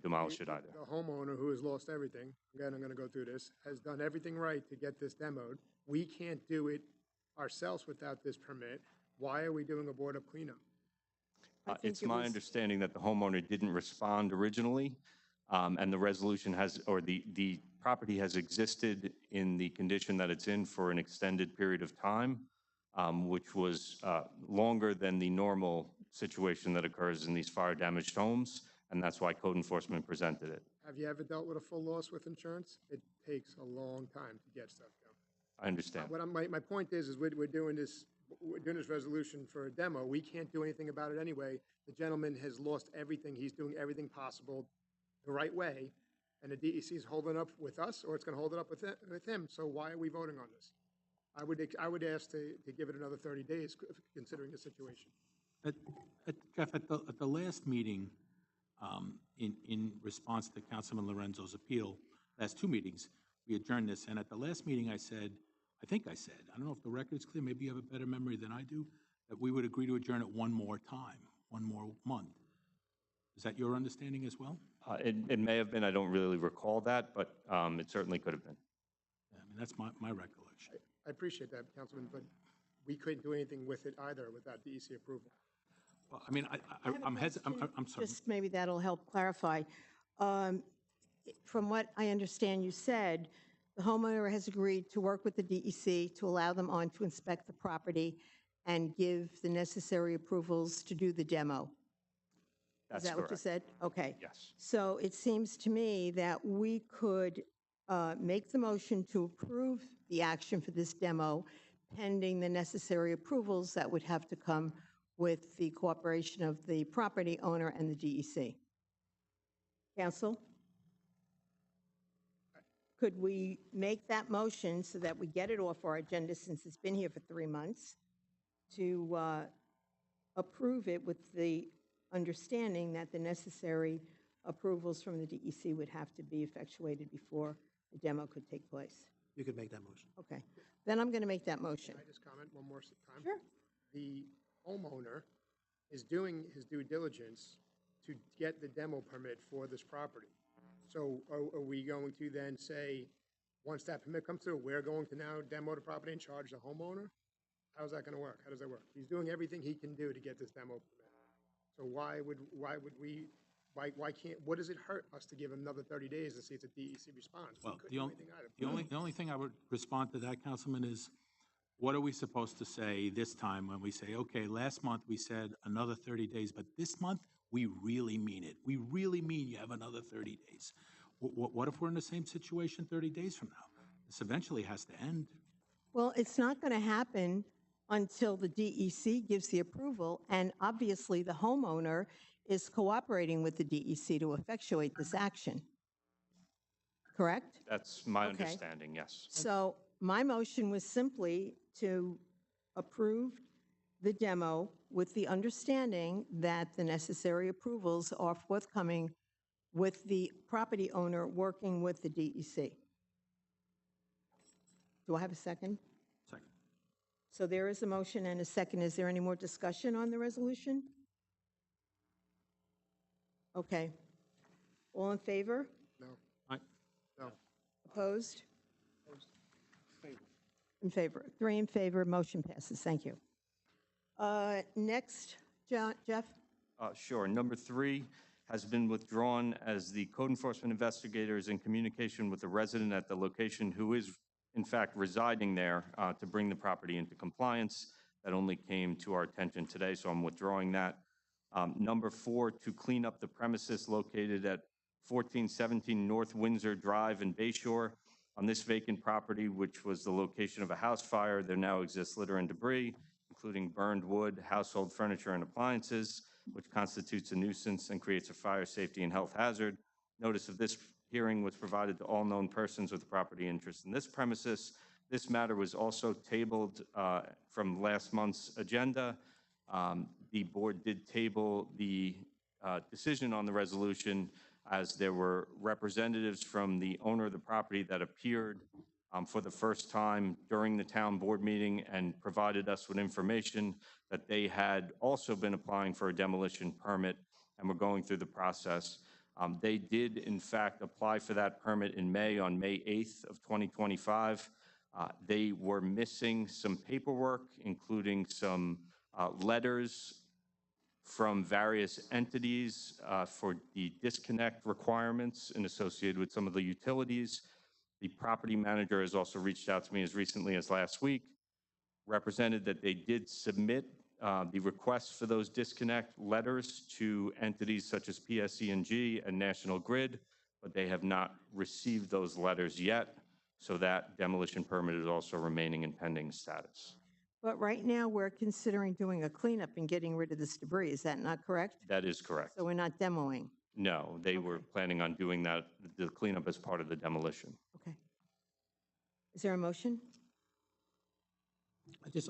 demolish it either. The homeowner who has lost everything, again, I'm going to go through this, has done everything right to get this demoed. We can't do it ourselves without this permit. Why are we doing a board of cleanup? It's my understanding that the homeowner didn't respond originally, and the resolution has, or the property has existed in the condition that it's in for an extended period of time, which was longer than the normal situation that occurs in these fire-damaged homes, and that's why code enforcement presented it. Have you ever dealt with a full loss with insurance? It takes a long time to get stuff done. I understand. My point is we're doing this resolution for a demo. We can't do anything about it anyway. The gentleman has lost everything. He's doing everything possible the right way, and the DEC is holding up with us, or it's going to hold it up with him. So why are we voting on this? I would ask to give it another 30 days, considering the situation. Jeff, at the last meeting, in response to Councilman Lorenzo's appeal, last 2 meetings, we adjourned this, and at the last meeting I said, I don't know if the record's clear, maybe you have a better memory than I do, that we would agree to adjourn it one more time, one more month. Is that your understanding as well? It may have been. I don't really recall that, but it certainly could have been. Yeah, I mean, that's my recollection. I appreciate that, Councilman, but we couldn't do anything with it either without DEC approval. Well, I mean, I'm sorry. Just maybe that'll help clarify. From what I understand you said, the homeowner has agreed to work with the DEC to allow them on to inspect the property and give the necessary approvals to do the demo. That's Is that what you said? Okay. Yes. So it seems to me that we could make the motion to approve the action for this demo pending the necessary approvals that would have to come with the cooperation of the property owner and the DEC. Council? Could we make that motion so that we get it off our agenda, since it's been here for 3 months, to approve it with the understanding that the necessary approvals from the DEC would have to be effectuated before the demo could take place? You could make that motion. Okay. Then I'm going to make that motion. Can I just comment one more time? Sure. The homeowner is doing his due diligence to get the demo permit for this property. So are we going to then say, once that permit comes through, we're going to now demo the property and charge the homeowner? How's that going to work? How does that work? He's doing everything he can do to get this demo permit. So why can't, what does it hurt us to give him another 30 days to see if the DEC responds? Well, the only thing I would respond to that, Councilman, is what are we supposed to say this time when we say, okay, last month we said another 30 days, but this month we really mean it. We really mean you have another 30 days. What if we're in the same situation 30 days from now? This eventually has to end. Well, it's not going to happen until the DEC gives the approval, and obviously the homeowner is cooperating with the DEC to effectuate this action. Correct? That's my Okay. understanding, yes. So my motion was simply to approve the demo with the understanding that the necessary approvals are forthcoming with the property owner working with the DEC. Do I have a second? Second. So there is a motion and a second. Is there any more discussion on the resolution? Okay. All in favor? No. Aye. No. Opposed? In favor. 3 in favor, motion passes. Thank you. Next, Jeff? Sure. Number 3 has been withdrawn as the code enforcement investigator is in communication with the resident at the location who is, in fact, residing there to bring the property into compliance. That only came to our attention today, so I'm withdrawing that. Number 4, to clean up the premises located at 1417 North Windsor Drive in Bayshore. On this vacant property, which was the location of a house fire, there now exists litter and debris, including burned wood, household furniture, and appliances, which constitutes a nuisance and creates a fire safety and health hazard. Notice of this hearing was provided to all known persons with property interest in this premises. This matter was also tabled from last month's agenda. The board did table the decision on the resolution as there were representatives from the owner of the property that appeared for the first time during the town board meeting and provided us with information that they had also been applying for a demolition permit and were going through the process. They did, in fact, apply for that permit in May, on May 8th of 2025. They were missing some paperwork, including some letters from various entities for the disconnect requirements and associated with some of the utilities. The property manager has also reached out to me as recently as last week, represented that they did submit the requests for those disconnect letters to entities such as PSE&G and National Grid, but they have not received those letters yet, so that demolition permit is also remaining in pending status. But right now, we're considering doing a cleanup and getting rid of this debris. Is that not correct? That is correct. So we're not demoing. No, they were planning on doing that, the cleanup as part of the demolition. Okay. Is there a motion?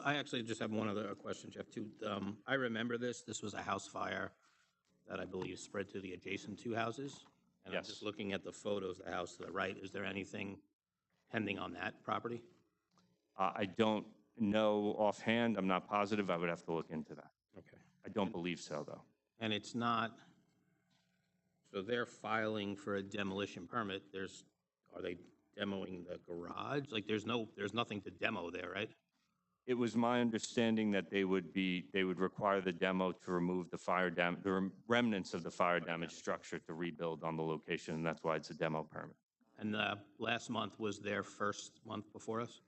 I actually just have one other question, Jeff, too. I remember this. This was a house fire that I believe spread to the adjacent 2 houses. And I'm Yes. just looking at the photos, the house to the right. Is there anything pending on that property? I don't know offhand. I'm not positive. I would have to look into that. Okay. I don't believe so, though. And it's not, so they're filing for a demolition permit. Are they demoing the garage? Like, there's nothing to demo there, right? It was my understanding that they would require the demo to remove the remnants of the fire damage structure to rebuild on the location, and that's why it's a demo permit. And last month was their first month before us?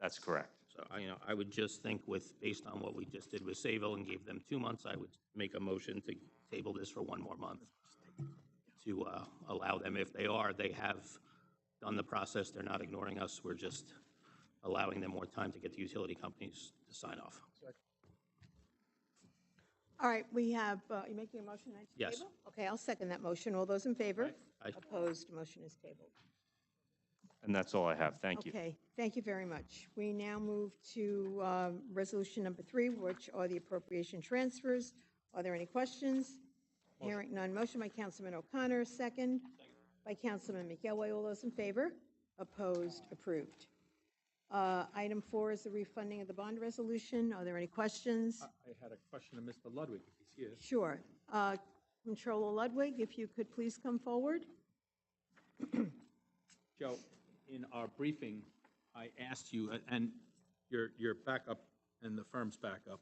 That's correct. So, I would just think based on what we just did with Sayville and gave them 2 months, I would make a motion to table this for 1 more month to allow them, if they have done the process, they're not ignoring us, we're just allowing them more time to get the utility companies to sign off. All right, we have, you making a motion to Yes. table? Okay, I'll second that motion. All those in favor? Aye. Opposed, motion is tabled. And that's all I have. Thank you. Okay, thank you very much. We now move to resolution number 3, which are the appropriation transfers. Are there any questions? Hearing none. Motion by Councilman O'Connor, second by Councilman McElway. All those in favor? Opposed, approved. Item 4 is the refunding of the bond resolution. Are there any questions? I had a question of Mr. Ludwig, if he's here. Sure. Controller Ludwig, if you could please come forward. Joe, in our briefing, I asked you, and your backup and the firm's backup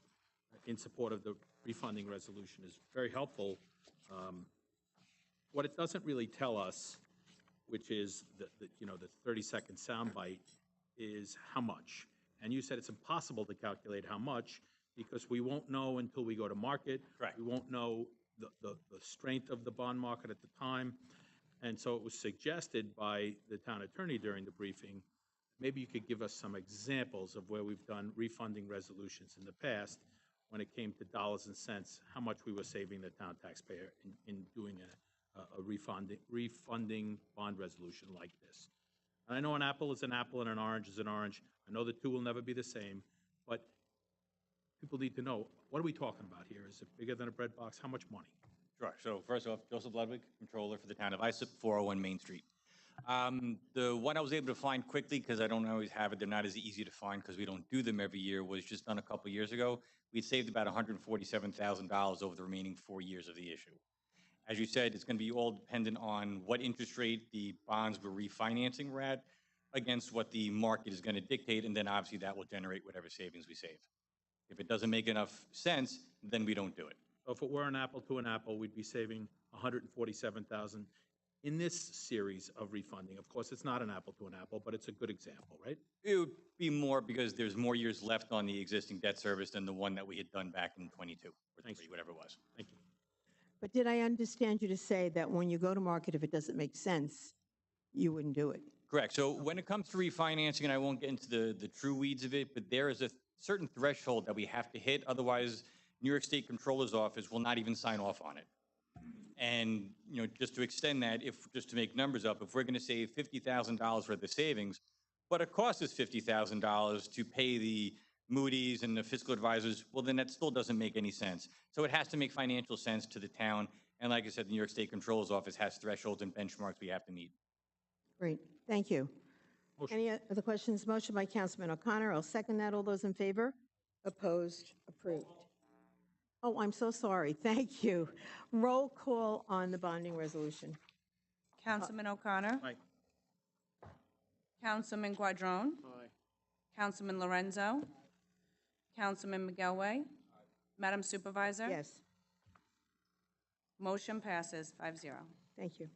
in support of the refunding resolution is very helpful. What it doesn't really tell us, which is the 30-second soundbite, is how much. And you said it's impossible to calculate how much because we won't know until we go to market. Right. We won't know the strength of the bond market at the time. And so it was suggested by the town attorney during the briefing, maybe you could give us some examples of where we've done refunding resolutions in the past when it came to dollars and cents, how much we were saving the town taxpayer in doing a refunding bond resolution like this. And I know an apple is an apple and an orange is an orange. I know the two will never be the same, but people need to know, what are we talking about here? Is it bigger than a bread box? How much money? Sure. So first off, Joseph Ludwig, Controller for the town of Islip, 401 Main Street. The one I was able to find quickly, because I don't always have it, they're not as easy to find because we don't do them every year, was just done a couple years ago. We'd saved about $147,000 over the remaining 4 years of the issue. As you said, it's going to be all dependent on what interest rate the bonds we're refinancing were at against what the market is going to dictate, and then obviously that will generate whatever savings we save. If it doesn't make enough sense, then we don't do it. So if it were an apple to an apple, we'd be saving $147,000 in this series of refunding. Of course, it's not an apple to an apple, but it's a good example, right? It would be more because there's more years left on the existing debt service than the one that we had done back in 22 or 3, whatever it was. Thank you. But did I understand you to say that when you go to market, if it doesn't make sense, you wouldn't do it? Correct. So when it comes to refinancing, and I won't get into the true weeds of it, but there is a certain threshold that we have to hit. Otherwise, New York State Controller's Office will not even sign off on it. And, just to extend that, just to make numbers up, if we're going to save $50,000 worth of savings, but it costs us $50,000 to pay the Moody's and the fiscal advisors, well, then that still doesn't make any sense. So it has to make financial sense to the town. And like I said, the New York State Controller's Office has thresholds and benchmarks we have to meet. Great, thank you. Any other questions? Motion by Councilman O'Connor. I'll second that. All those in favor? Opposed? Approved. Oh, I'm so sorry. Thank you. Roll call on the bonding resolution. Councilman O'Connor. Aye. Councilman Guadrone. Aye. Councilman Lorenzo. Councilman McGelway. Madam Supervisor. Yes. Motion passes 5-0. Thank you.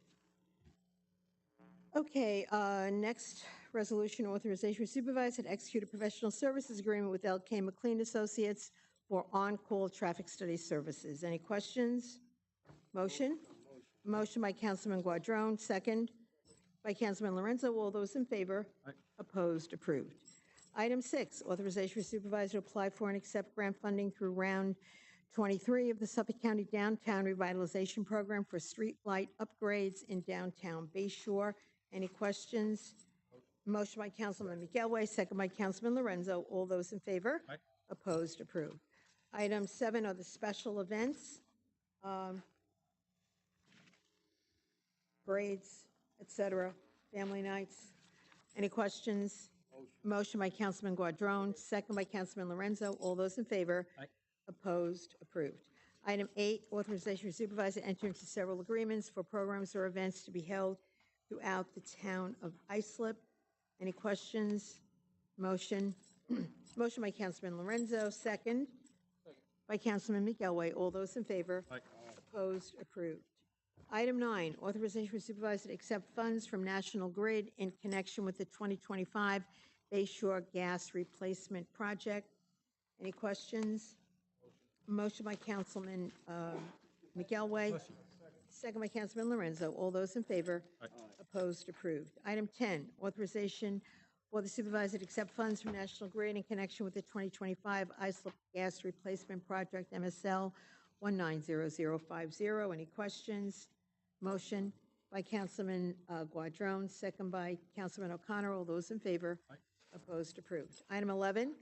Okay, next resolution, authorization for supervisor to execute a professional services agreement with L.K. McLean Associates for on-call traffic study services. Any questions? Motion? Motion by Councilman Guadrone, second by Councilman Lorenzo. All those in favor? Aye. Opposed? Approved. Item 6, authorization for supervisor to apply for and accept grant funding through round 23 of the Suffolk County Downtown Revitalization Program for street light upgrades in downtown Bay Shore. Any questions? Motion by Councilman McGelway, second by Councilman Lorenzo. All those in favor? Aye. Opposed? Approved. Item 7 are the special events, parades, etc., family nights. Any questions? Motion by Councilman Guadrone, second by Councilman Lorenzo. All those in favor? Aye. Opposed? Approved. Item 8, authorization for supervisor to enter into several agreements for programs or events to be held throughout the town of Islip. Any questions? Motion? Motion by Councilman Lorenzo, second by Councilman McGelway. All those in favor? Aye. Opposed? Approved. Item 9, authorization for supervisor to accept funds from National Grid in connection with the 2025 Bay Shore Gas Replacement Project. Any questions? Motion by Councilman McGelway, second by Councilman Lorenzo. All those in favor? Aye. Opposed? Approved. Item 10, authorization for the supervisor to accept funds from National Grid in connection with the 2025 Islip Gas Replacement Project, MSL 190050. Any questions? Motion by Councilman Guadrone, second by Councilman O'Connor. All those in favor? Aye. Opposed? Approved. Item 11,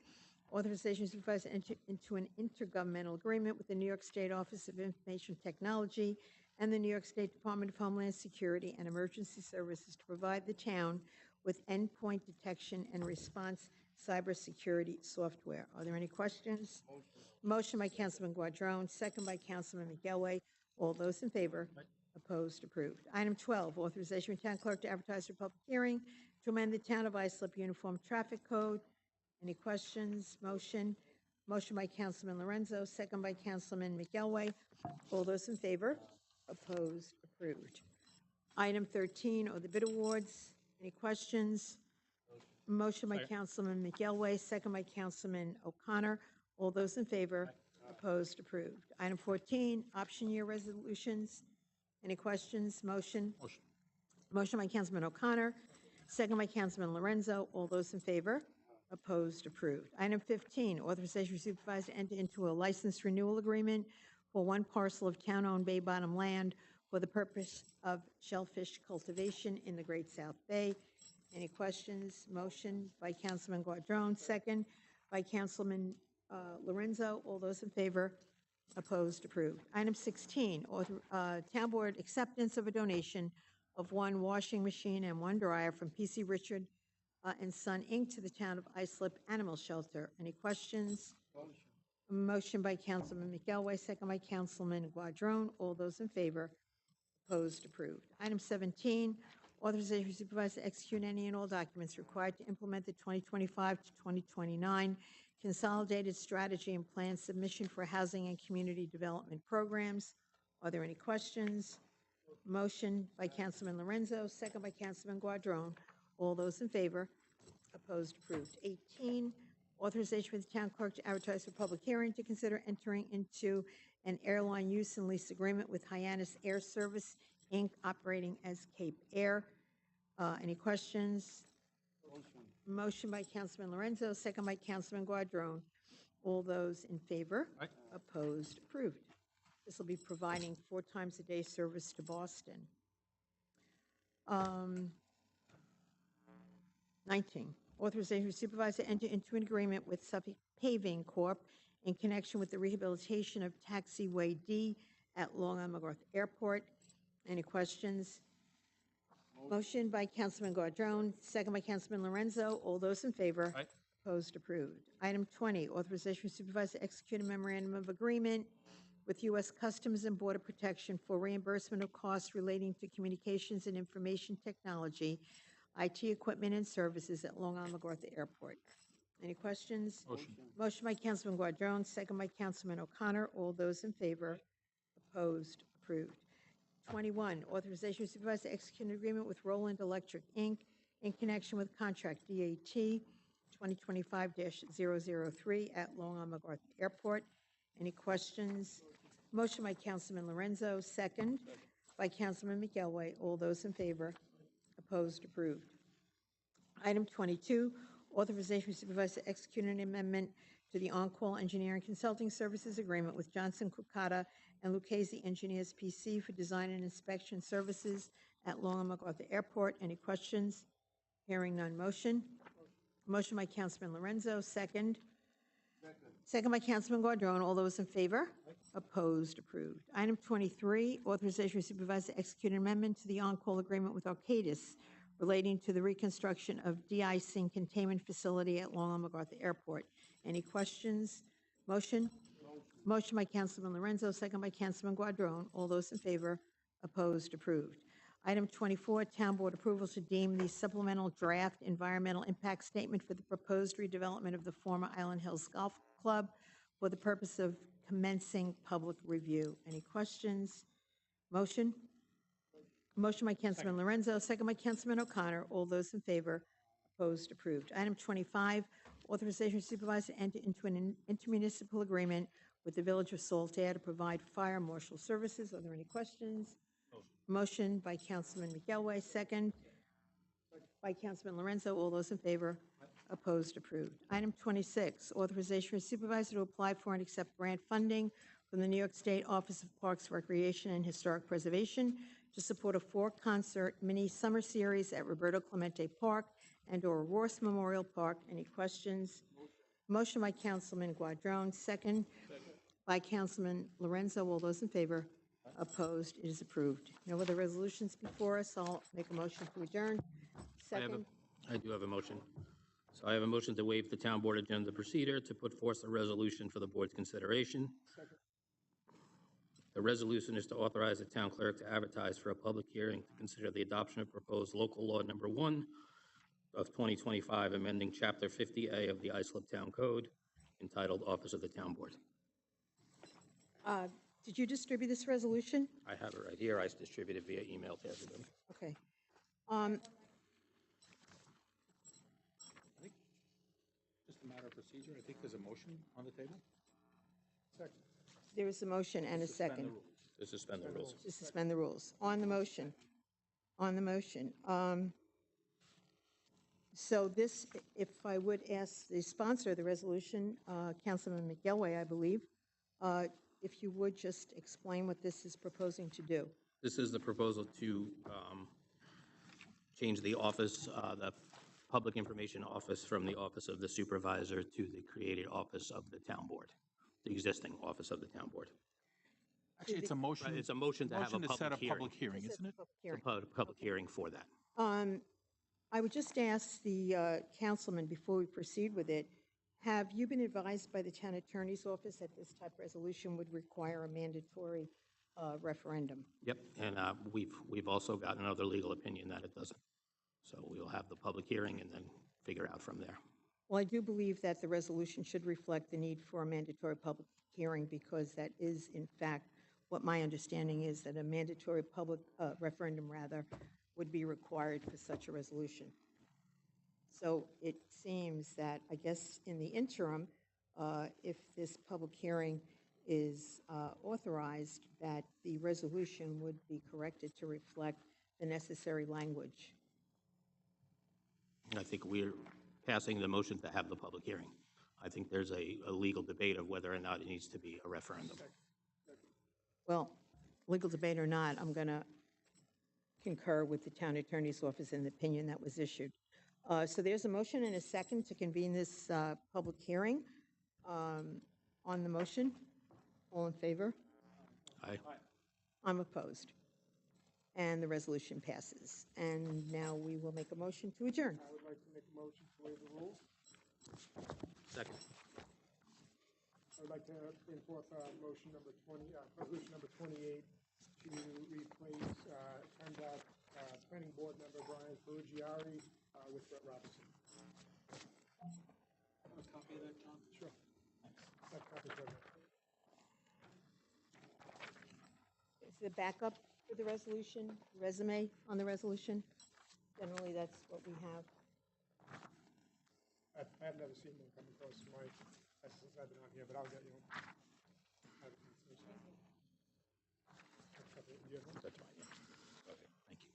authorization to supervisor to enter into an intergovernmental agreement with the New York State Office of Information Technology and the New York State Department of Homeland Security and Emergency Services to provide the town with endpoint detection and response cybersecurity software. Are there any questions? Motion by Councilman Guadrone, second by Councilman McGelway. All those in favor? Aye. Opposed? Approved. Item 12, authorization for town clerk to advertise for public hearing to amend the Town of Islip Uniform Traffic Code. Any questions? Motion? Motion by Councilman Lorenzo, second by Councilman McGelway. All those in favor? Opposed? Approved. Item 13 are the bid awards. Any questions? Motion by Aye. Councilman McGelway, second by Councilman O'Connor. All those in favor? Opposed? Approved. Item 14, option year resolutions. Any questions? Motion? Motion. Motion by Councilman O'Connor, second by Councilman Lorenzo. All those in favor? Opposed? Approved. Item 15, authorization for supervisor to enter into a license renewal agreement for one parcel of town-owned Bay Bottom land for the purpose of shellfish cultivation in the Great South Bay. Any questions? Motion by Councilman Guadrone, second by Councilman Lorenzo. All those in favor? Opposed? Approved. Item 16, Town Board acceptance of a donation of one washing machine and one dryer from PC Richard and Son, Inc. to the Town of Islip Animal Shelter. Any questions? Motion by Councilman McElway, second by Councilman Guadrone. All those in favor? Opposed? Approved. Item 17, authorization for supervisor to execute any and all documents required to implement the 2025 to 2029 Consolidated Strategy and Plan Submission for Housing and Community Development Programs. Are there any questions? Motion by Councilman Lorenzo, second by Councilman Guadrone. All those in favor? Opposed? Approved. 18, authorization for the town clerk to advertise for public hearing to consider entering into an airline use and lease agreement with Hyannis Air Service, Inc., operating as Cape Air. Any questions? Motion by Councilman Lorenzo, second by Councilman Guadrone. All those in favor? Aye. Opposed? Approved. This will be providing 4 times a day service to Boston. 19, authorization for supervisor to enter into an agreement with Suffolk Paving Corp. In connection with the rehabilitation of Taxiway D at Long Island McGrath Airport. Any questions? Motion by Councilman Guadrone, second by Councilman Lorenzo. All those in favor? Aye. Opposed? Approved. Item 20, authorization for supervisor to execute a memorandum of agreement with U.S. Customs and Border Protection for reimbursement of costs relating to communications and information technology, IT equipment and services at Long Island McGrath Airport. Any questions? Motion. Motion by Councilman Guadrone, second by Councilman O'Connor. All those in favor? Opposed? Approved. 21, authorization for supervisor to execute an agreement with Roland Electric, Inc. in connection with contract DAT 2025-003 at Long Island McGrath Airport. Any questions? Motion by Councilman Lorenzo, second by Councilman McElway. All those in favor? Opposed? Approved. Item 22, authorization for supervisor to execute an amendment to the on-call engineering consulting services agreement with Johnson Kucata and Lucchese Engineers PC for design and inspection services at Long Island McGrath Airport. Any questions? Hearing none. Motion. Motion by Councilman Lorenzo, second. Second by Councilman Guadrone. All those in favor? Opposed? Approved. Item 23, authorization for supervisor to execute an amendment to the on-call agreement with Arcadis relating to the reconstruction of de-icing containment facility at Long Island McGrath Airport. Any questions? Motion? Motion by Councilman Lorenzo, second by Councilman Guadrone. All those in favor? Opposed? Approved. Item 24, Town Board approval to deem the supplemental draft environmental impact statement for the proposed redevelopment of the former Island Hills Golf Club for the purpose of commencing public review. Any questions? Motion? Motion by Councilman Lorenzo, second by Councilman O'Connor. All those in favor? Opposed? Approved. Item 25, authorization for supervisor to enter into an intermunicipal agreement with the Village of Saltaire to provide fire marshal services. Are there any questions? Motion by Councilman McElway, second by Councilman Lorenzo. All those in favor? Opposed? Approved. Item 26, authorization for supervisor to apply for and accept grant funding from the New York State Office of Parks, Recreation, and Historic Preservation to support a 4-concert mini summer series at Roberto Clemente Park and/or Ross Memorial Park. Any questions? Motion by Councilman Guadrone, second by Councilman Lorenzo. All those in favor? Opposed? It is approved. No other resolutions before us. I'll make a motion to adjourn. Second. I do have a motion. So I have a motion to waive the town board agenda procedure to put forth a resolution for the board's consideration. The resolution is to authorize the town clerk to advertise for a public hearing to consider the adoption of proposed local law number 1 of 2025, amending Chapter 50A of the Islip Town Code entitled Office of the Town Board. Did you distribute this resolution? I have it right here. I distributed via email to everybody. Okay. Just a matter of procedure, I think there's a motion on the table. Second. There is a motion and a second. To suspend the rules. To suspend the rules. On the motion. So this, if I would ask the sponsor of the resolution, Councilman McGilway, I believe, if you would just explain what this is proposing to do. This is the proposal to change the office, the Public Information Office from the Office of the Supervisor to the created Office of the Town Board, the existing Office of the Town Board. Actually, it's a motion. Right, it's a motion to have a set public a public hearing. hearing, isn't it? It's a public hearing for that. I would just ask the councilman, before we proceed with it, have you been advised by the town attorney's office that this type of resolution would require a mandatory referendum? Yep, and we've also gotten another legal opinion that it doesn't. So we'll have the public hearing and then figure out from there. Well, I do believe that the resolution should reflect the need for a mandatory public hearing, because that is, in fact, what my understanding is, that a mandatory public referendum, rather, would be required for such a resolution. So it seems that, I guess, in the interim, if this public hearing is authorized, that the resolution would be corrected to reflect the necessary language. I think we're passing the motion to have the public hearing. I think there's a legal debate of whether or not it needs to be a referendum. Well, legal debate or not, I'm going to concur with the town attorney's office in the opinion that was issued. So there's a motion and a second to convene this public hearing. On the motion, all in favor? Aye. I'm opposed. And the resolution passes. And now we will make a motion to adjourn. I would like to make a motion to waive the rules. Second. I would like to bring forth motion number 20, resolution number 28, to replace PennDOT Planning Board member Brian Ferrugiari with Brett Robinson. Have a copy of that, John? Sure. That copy's right there. Is the backup for the resolution, resume on the resolution? Generally, that's what we have. I've never seen one come across my, since I've been on here, but I'll get you one. That's fine, yeah. Okay, thank you.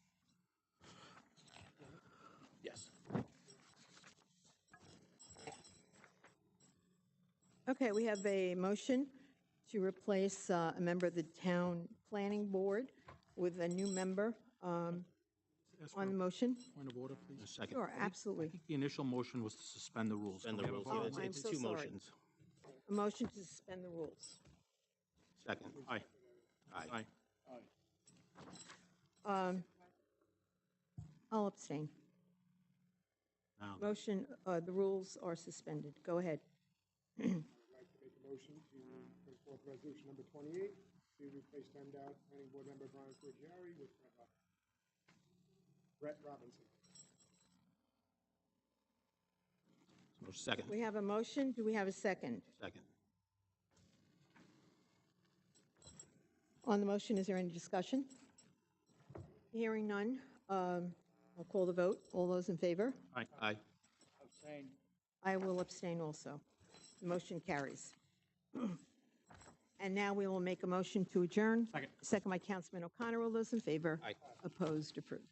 Yes. Okay, we have a motion to replace a member of the town planning board with a new member on the motion. Point of order, please. Second. Sure, absolutely. I think the initial motion was to suspend the rules. Suspend the Can we have a rules, vote? yeah, I'm it's so two sorry. motions. A motion to suspend the rules. Second. Aye. Aye. I'll abstain. Now, Motion, the rules are suspended. Go ahead. I'd like to make a motion to bring forth resolution number 28, to replace PennDOT Planning Board member Brian Ferrugiari with Brett Robinson. Second. We have a motion. Do we have a second? Second. On the motion, is there any discussion? Hearing none, I'll call the vote. All those in favor? Aye. Aye. I will abstain also. The motion carries. And now we will make a motion to adjourn. Second. Second by Councilman O'Connor. All those in favor? Aye. Opposed? Approved.